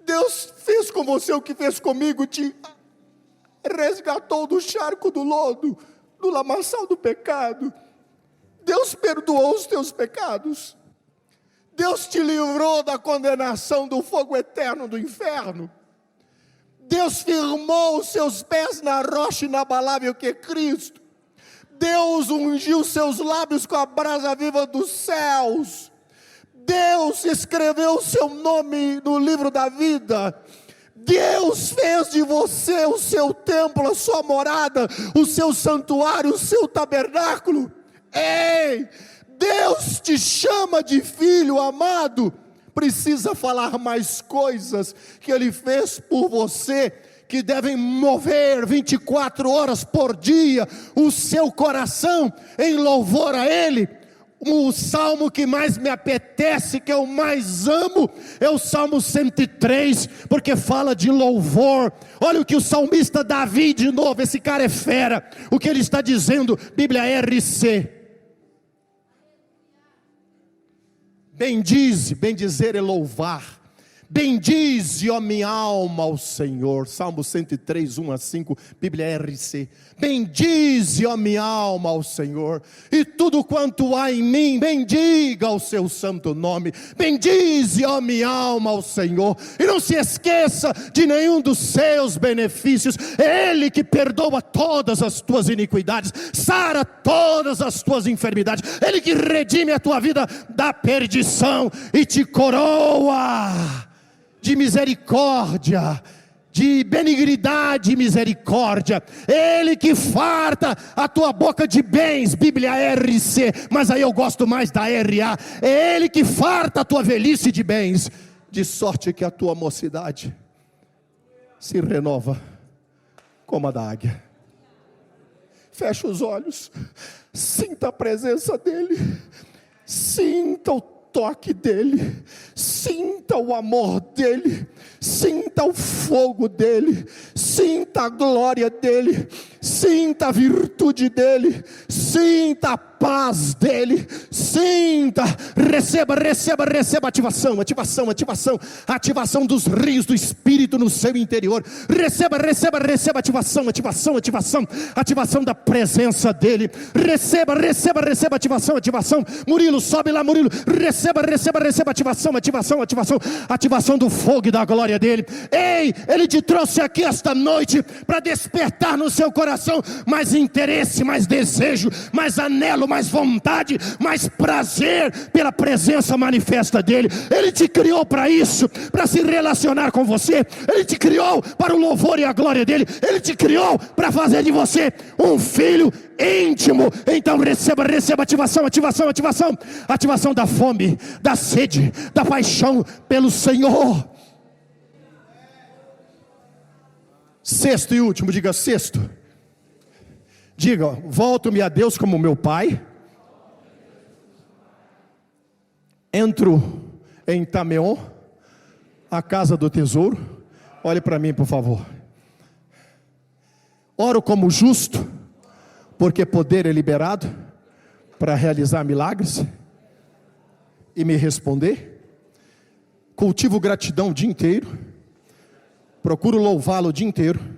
Deus fez com você o que fez comigo, te resgatou do charco do lodo, do lamaçal do pecado. Deus perdoou os teus pecados. Deus te livrou da condenação do fogo eterno do inferno. Deus firmou os seus pés na rocha inabalável que é Cristo. Deus ungiu seus lábios com a brasa viva dos céus. Deus escreveu o seu nome no livro da vida. Deus fez de você o seu templo, a sua morada, o seu santuário, o seu tabernáculo. Ei, Deus te chama de filho amado. Precisa falar mais coisas que Ele fez por você, que devem mover 24 horas por dia o seu coração em louvor a Ele. O salmo que mais me apetece, que eu mais amo, é o Salmo 103, porque fala de louvor. Olha o que o salmista Davi, de novo, esse cara é fera. O que ele está dizendo, Bíblia RC. Bendizer é louvar. Bendize, ó minha alma, ao Senhor. Salmo 103, 1-5, Bíblia RC. Bendize, ó minha alma, ao Senhor, e tudo quanto há em mim, bendiga o seu santo nome. Bendize, ó minha alma, ao Senhor, e não se esqueça de nenhum dos seus benefícios. É Ele que perdoa todas as tuas iniquidades, sara todas as tuas enfermidades. Ele que redime a tua vida da perdição e te coroa de misericórdia, de benignidade e misericórdia. Ele que farta a tua boca de bens, Bíblia RC, mas aí eu gosto mais da RA. É Ele que farta a tua velhice de bens, de sorte que a tua mocidade se renova como a da águia. Fecha os olhos, sinta a presença dEle, sinta o toque dEle, sinta o amor dEle, sinta o fogo dEle, sinta a glória dEle, sinta a virtude dEle, sinta a paz dEle, sinta, receba ativação dos rios do Espírito no seu interior. Receba ativação da presença dEle. Receba ativação. Murilo, sobe lá, Murilo. Receba ativação do fogo e da glória dEle. Ei, Ele te trouxe aqui esta noite para despertar no seu coração mais interesse, mais desejo, mais anelo, mais vontade, mais prazer pela presença manifesta dEle. Ele te criou para isso, para se relacionar com você. Ele te criou para o louvor e a glória dEle. Ele te criou para fazer de você um filho íntimo. Então receba ativação da fome, da sede, da paixão pelo Senhor. Sexto e último, diga sexto. Diga, volto-me a Deus como meu Pai. Entro em Tameon, a casa do tesouro. Olhe para mim, por favor. Oro como justo, porque poder é liberado para realizar milagres e me responder. Cultivo gratidão o dia inteiro, procuro louvá-lo o dia inteiro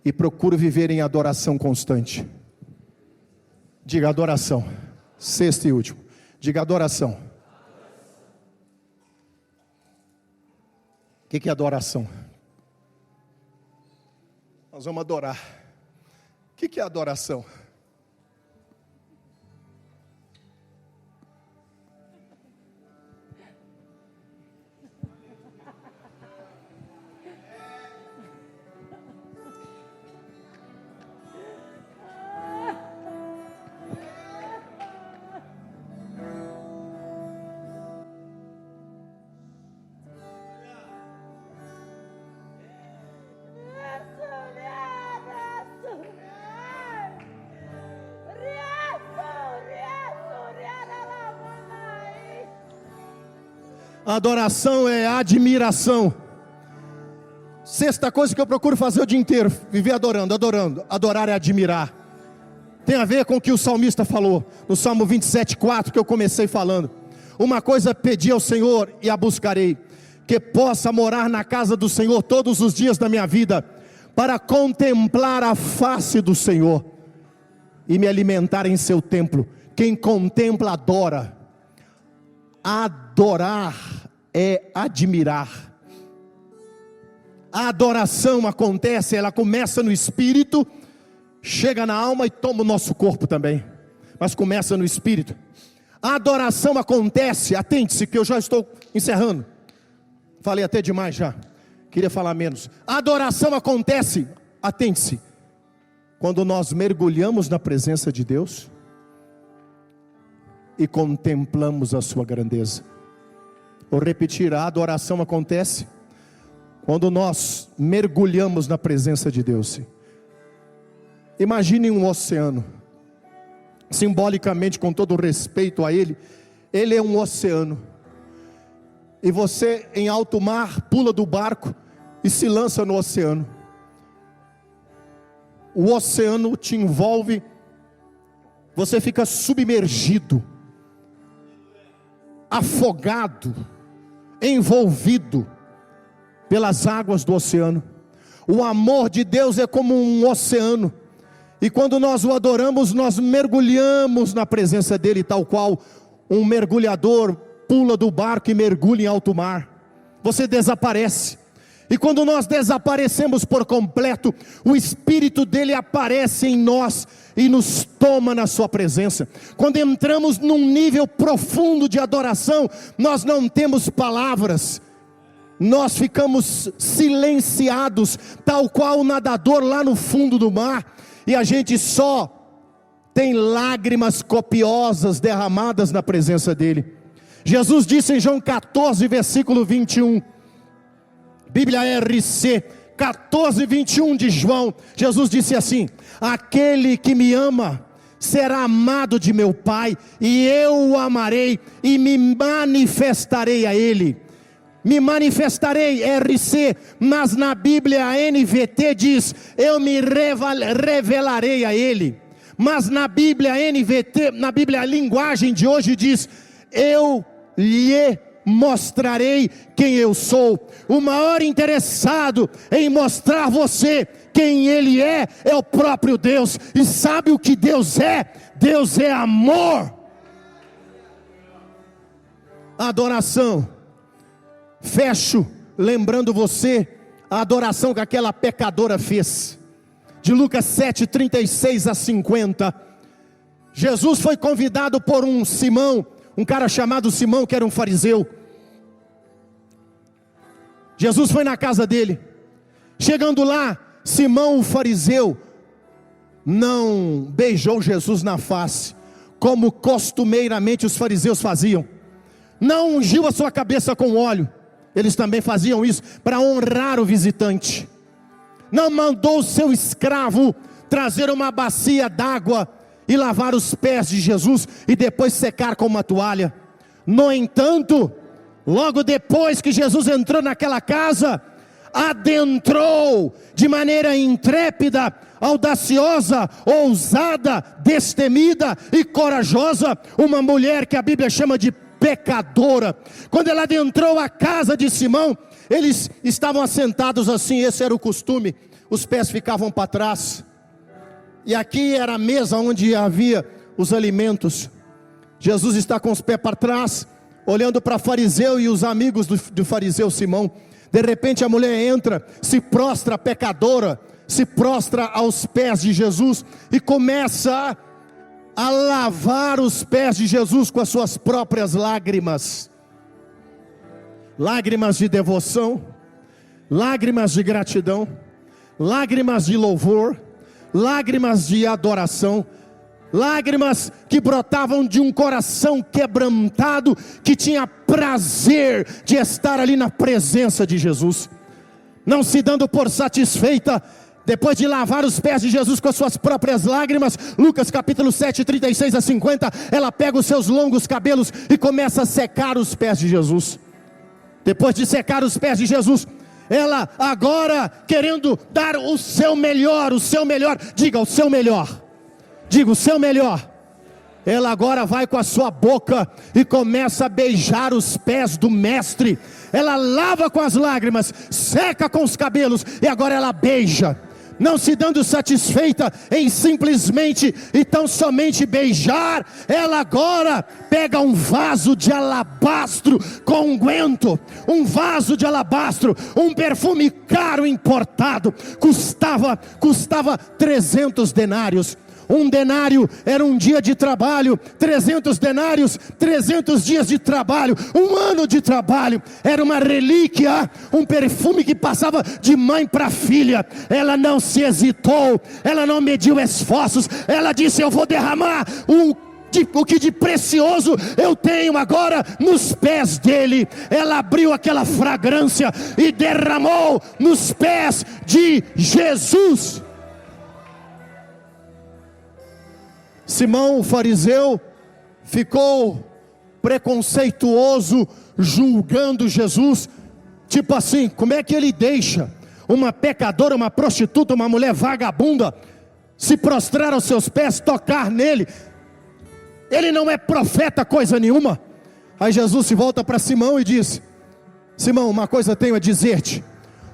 e procuro viver em adoração constante. Diga adoração. Sexto e último. Diga adoração. O que é adoração? Nós vamos adorar. O que é adoração? Adoração é admiração. Sexta coisa que eu procuro fazer o dia inteiro: viver adorando. Adorar é admirar. Tem a ver com o que o salmista falou no Salmo 27:4, que eu comecei falando. Uma coisa pedi ao Senhor e a buscarei, que possa morar na casa do Senhor todos os dias da minha vida, para contemplar a face do Senhor e me alimentar em seu templo. Quem contempla adora. Adorar é admirar. A adoração acontece, ela começa no espírito, chega na alma e toma o nosso corpo também, mas começa no espírito. A adoração acontece, atente-se que eu já estou encerrando, falei até demais já, queria falar menos. A adoração acontece, atente-se, quando nós mergulhamos na presença de Deus e contemplamos a sua grandeza. Vou repetir, a adoração acontece quando nós mergulhamos na presença de Deus. Imagine um oceano, simbolicamente, com todo o respeito a ele é um oceano, e você em alto mar pula do barco e se lança no oceano. O oceano te envolve, você fica submergido, afogado, envolvido pelas águas do oceano. O amor de Deus é como um oceano, e quando nós o adoramos, nós mergulhamos na presença dele, tal qual um mergulhador pula do barco e mergulha em alto mar. Você desaparece, e quando nós desaparecemos por completo, o Espírito dele aparece em nós e nos toma na sua presença. Quando entramos num nível profundo de adoração, nós não temos palavras, nós ficamos silenciados, tal qual o nadador lá no fundo do mar, e a gente só tem lágrimas copiosas derramadas na presença dele. Jesus disse em João 14, versículo 21, Bíblia RC 14, 21 de João, Jesus disse assim: aquele que me ama será amado de meu Pai, e eu o amarei e me manifestarei a ele. Me manifestarei, RC, mas na Bíblia NVT diz, eu me revelarei a ele. Mas na Bíblia NVT, na Bíblia a linguagem de hoje diz, eu lhe mostrarei quem eu sou. O maior interessado em mostrar você quem ele é o próprio Deus. E sabe o que Deus é? Deus é amor. Adoração. Fecho lembrando você a adoração que aquela pecadora fez, de Lucas 7, 36 a 50. Jesus foi convidado por um Simão, um cara chamado Simão, que era um fariseu. Jesus foi na casa dele. Chegando lá, Simão o fariseu não beijou Jesus na face, como costumeiramente os fariseus faziam. Não ungiu a sua cabeça com óleo. Eles também faziam isso para honrar o visitante. Não mandou o seu escravo trazer uma bacia d'água e lavar os pés de Jesus e depois secar com uma toalha. No entanto, logo depois que Jesus entrou naquela casa, adentrou de maneira intrépida, audaciosa, ousada, destemida e corajosa, uma mulher que a Bíblia chama de pecadora. Quando ela adentrou a casa de Simão, eles estavam assentados assim, esse era o costume, os pés ficavam para trás, e aqui era a mesa onde havia os alimentos. Jesus está com os pés para trás, olhando para o fariseu e os amigos do fariseu Simão. De repente a mulher entra, se prostra, pecadora, se prostra aos pés de Jesus e começa a lavar os pés de Jesus com as suas próprias lágrimas. Lágrimas de devoção, lágrimas de gratidão, lágrimas de louvor, lágrimas de adoração, lágrimas que brotavam de um coração quebrantado, que tinha prazer de estar ali na presença de Jesus, não se dando por satisfeita. Depois de lavar os pés de Jesus com as suas próprias lágrimas, Lucas capítulo 7, 36 a 50, ela pega os seus longos cabelos e começa a secar os pés de Jesus. Depois de secar os pés de Jesus, ela agora querendo dar o seu melhor, diga o seu melhor, diga o seu melhor. Ela agora vai com a sua boca e começa a beijar os pés do mestre. Ela lava com as lágrimas, seca com os cabelos e agora ela beija. Não se dando satisfeita em simplesmente e tão somente beijar, ela agora pega um vaso de alabastro com unguento, um vaso de alabastro, um perfume caro importado, custava 300 denários. Um denário era um dia de trabalho, 300 denários, 300 dias de trabalho, um ano de trabalho. Era uma relíquia, um perfume que passava de mãe para filha. Ela não se hesitou, ela não mediu esforços, ela disse: eu vou derramar o que de precioso eu tenho agora nos pés dele. Ela abriu aquela fragrância e derramou nos pés de Jesus. Simão, o fariseu, ficou preconceituoso, julgando Jesus, tipo assim: como é que ele deixa uma pecadora, uma prostituta, uma mulher vagabunda se prostrar aos seus pés, tocar nele? Ele não é profeta coisa nenhuma. Aí Jesus se volta para Simão e diz: Simão, uma coisa tenho a dizer-te: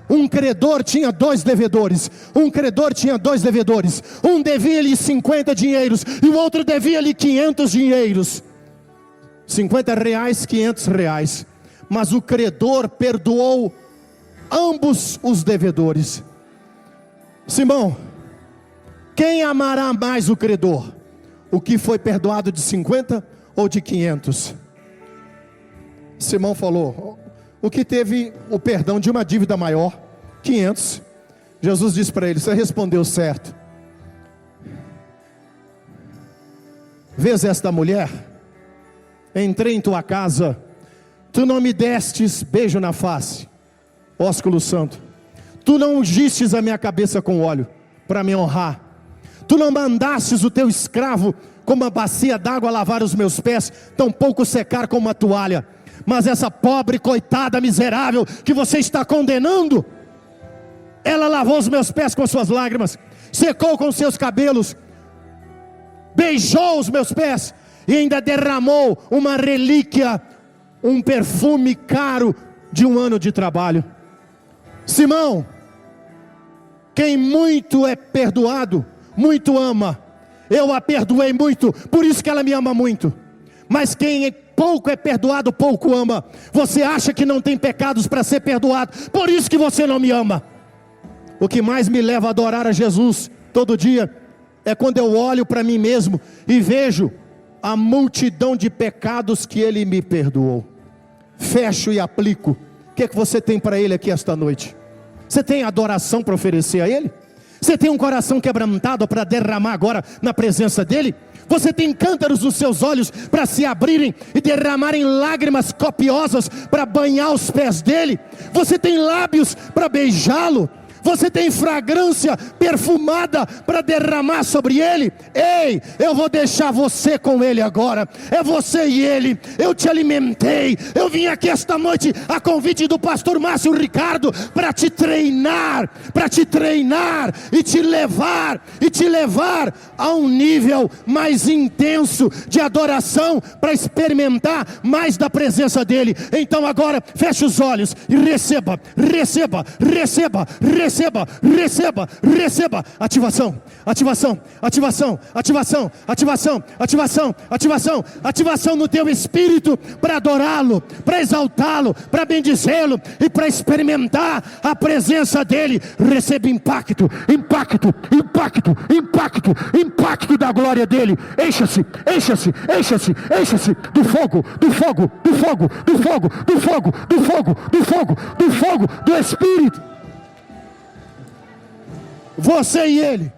um credor tinha 2 devedores. Um credor tinha 2 devedores. Um devia-lhe 50 dinheiros e o outro devia-lhe 500 dinheiros. 50 reais, 500 reais. Mas o credor perdoou ambos os devedores. Simão, quem amará mais o credor? O que foi perdoado de 50 ou de 500? Simão falou: o que teve o perdão de uma dívida maior, 500. Jesus disse para ele: você respondeu certo. Vês esta mulher? Entrei em tua casa, tu não me destes beijo na face, ósculo santo. Tu não ungistes a minha cabeça com óleo, para me honrar. Tu não mandastes o teu escravo com uma bacia d'água lavar os meus pés, tampouco secar com uma toalha. Mas essa pobre, coitada, miserável, que você está condenando, ela lavou os meus pés com suas lágrimas, secou com seus cabelos, beijou os meus pés, e ainda derramou uma relíquia, um perfume caro de 1 ano de trabalho. Simão, quem muito é perdoado, muito ama. Eu a perdoei muito, por isso que ela me ama muito. Mas quem pouco é perdoado, pouco ama. Você acha que não tem pecados para ser perdoado, por isso que você não me ama. O que mais me leva a adorar a Jesus todo dia é quando eu olho para mim mesmo e vejo a multidão de pecados que Ele me perdoou. Fecho e aplico. O que é que você tem para Ele aqui esta noite? Você tem adoração para oferecer a Ele? Você tem um coração quebrantado para derramar agora na presença dEle? Você tem cântaros nos seus olhos para se abrirem e derramarem lágrimas copiosas para banhar os pés dEle? Você tem lábios para beijá-lo? Você tem fragrância perfumada para derramar sobre Ele? Ei, eu vou deixar você com Ele agora. É você e Ele. Eu te alimentei. Eu vim aqui esta noite a convite do pastor Márcio Ricardo para te treinar e te levar a um nível mais intenso de adoração, para experimentar mais da presença dEle. Então agora feche os olhos e receba. Ativação no teu espírito, para adorá-lo, para exaltá-lo, para bendizê-lo e para experimentar a presença dEle. Receba impacto da glória dEle. Encha-se do fogo do Espírito. Você e Ele.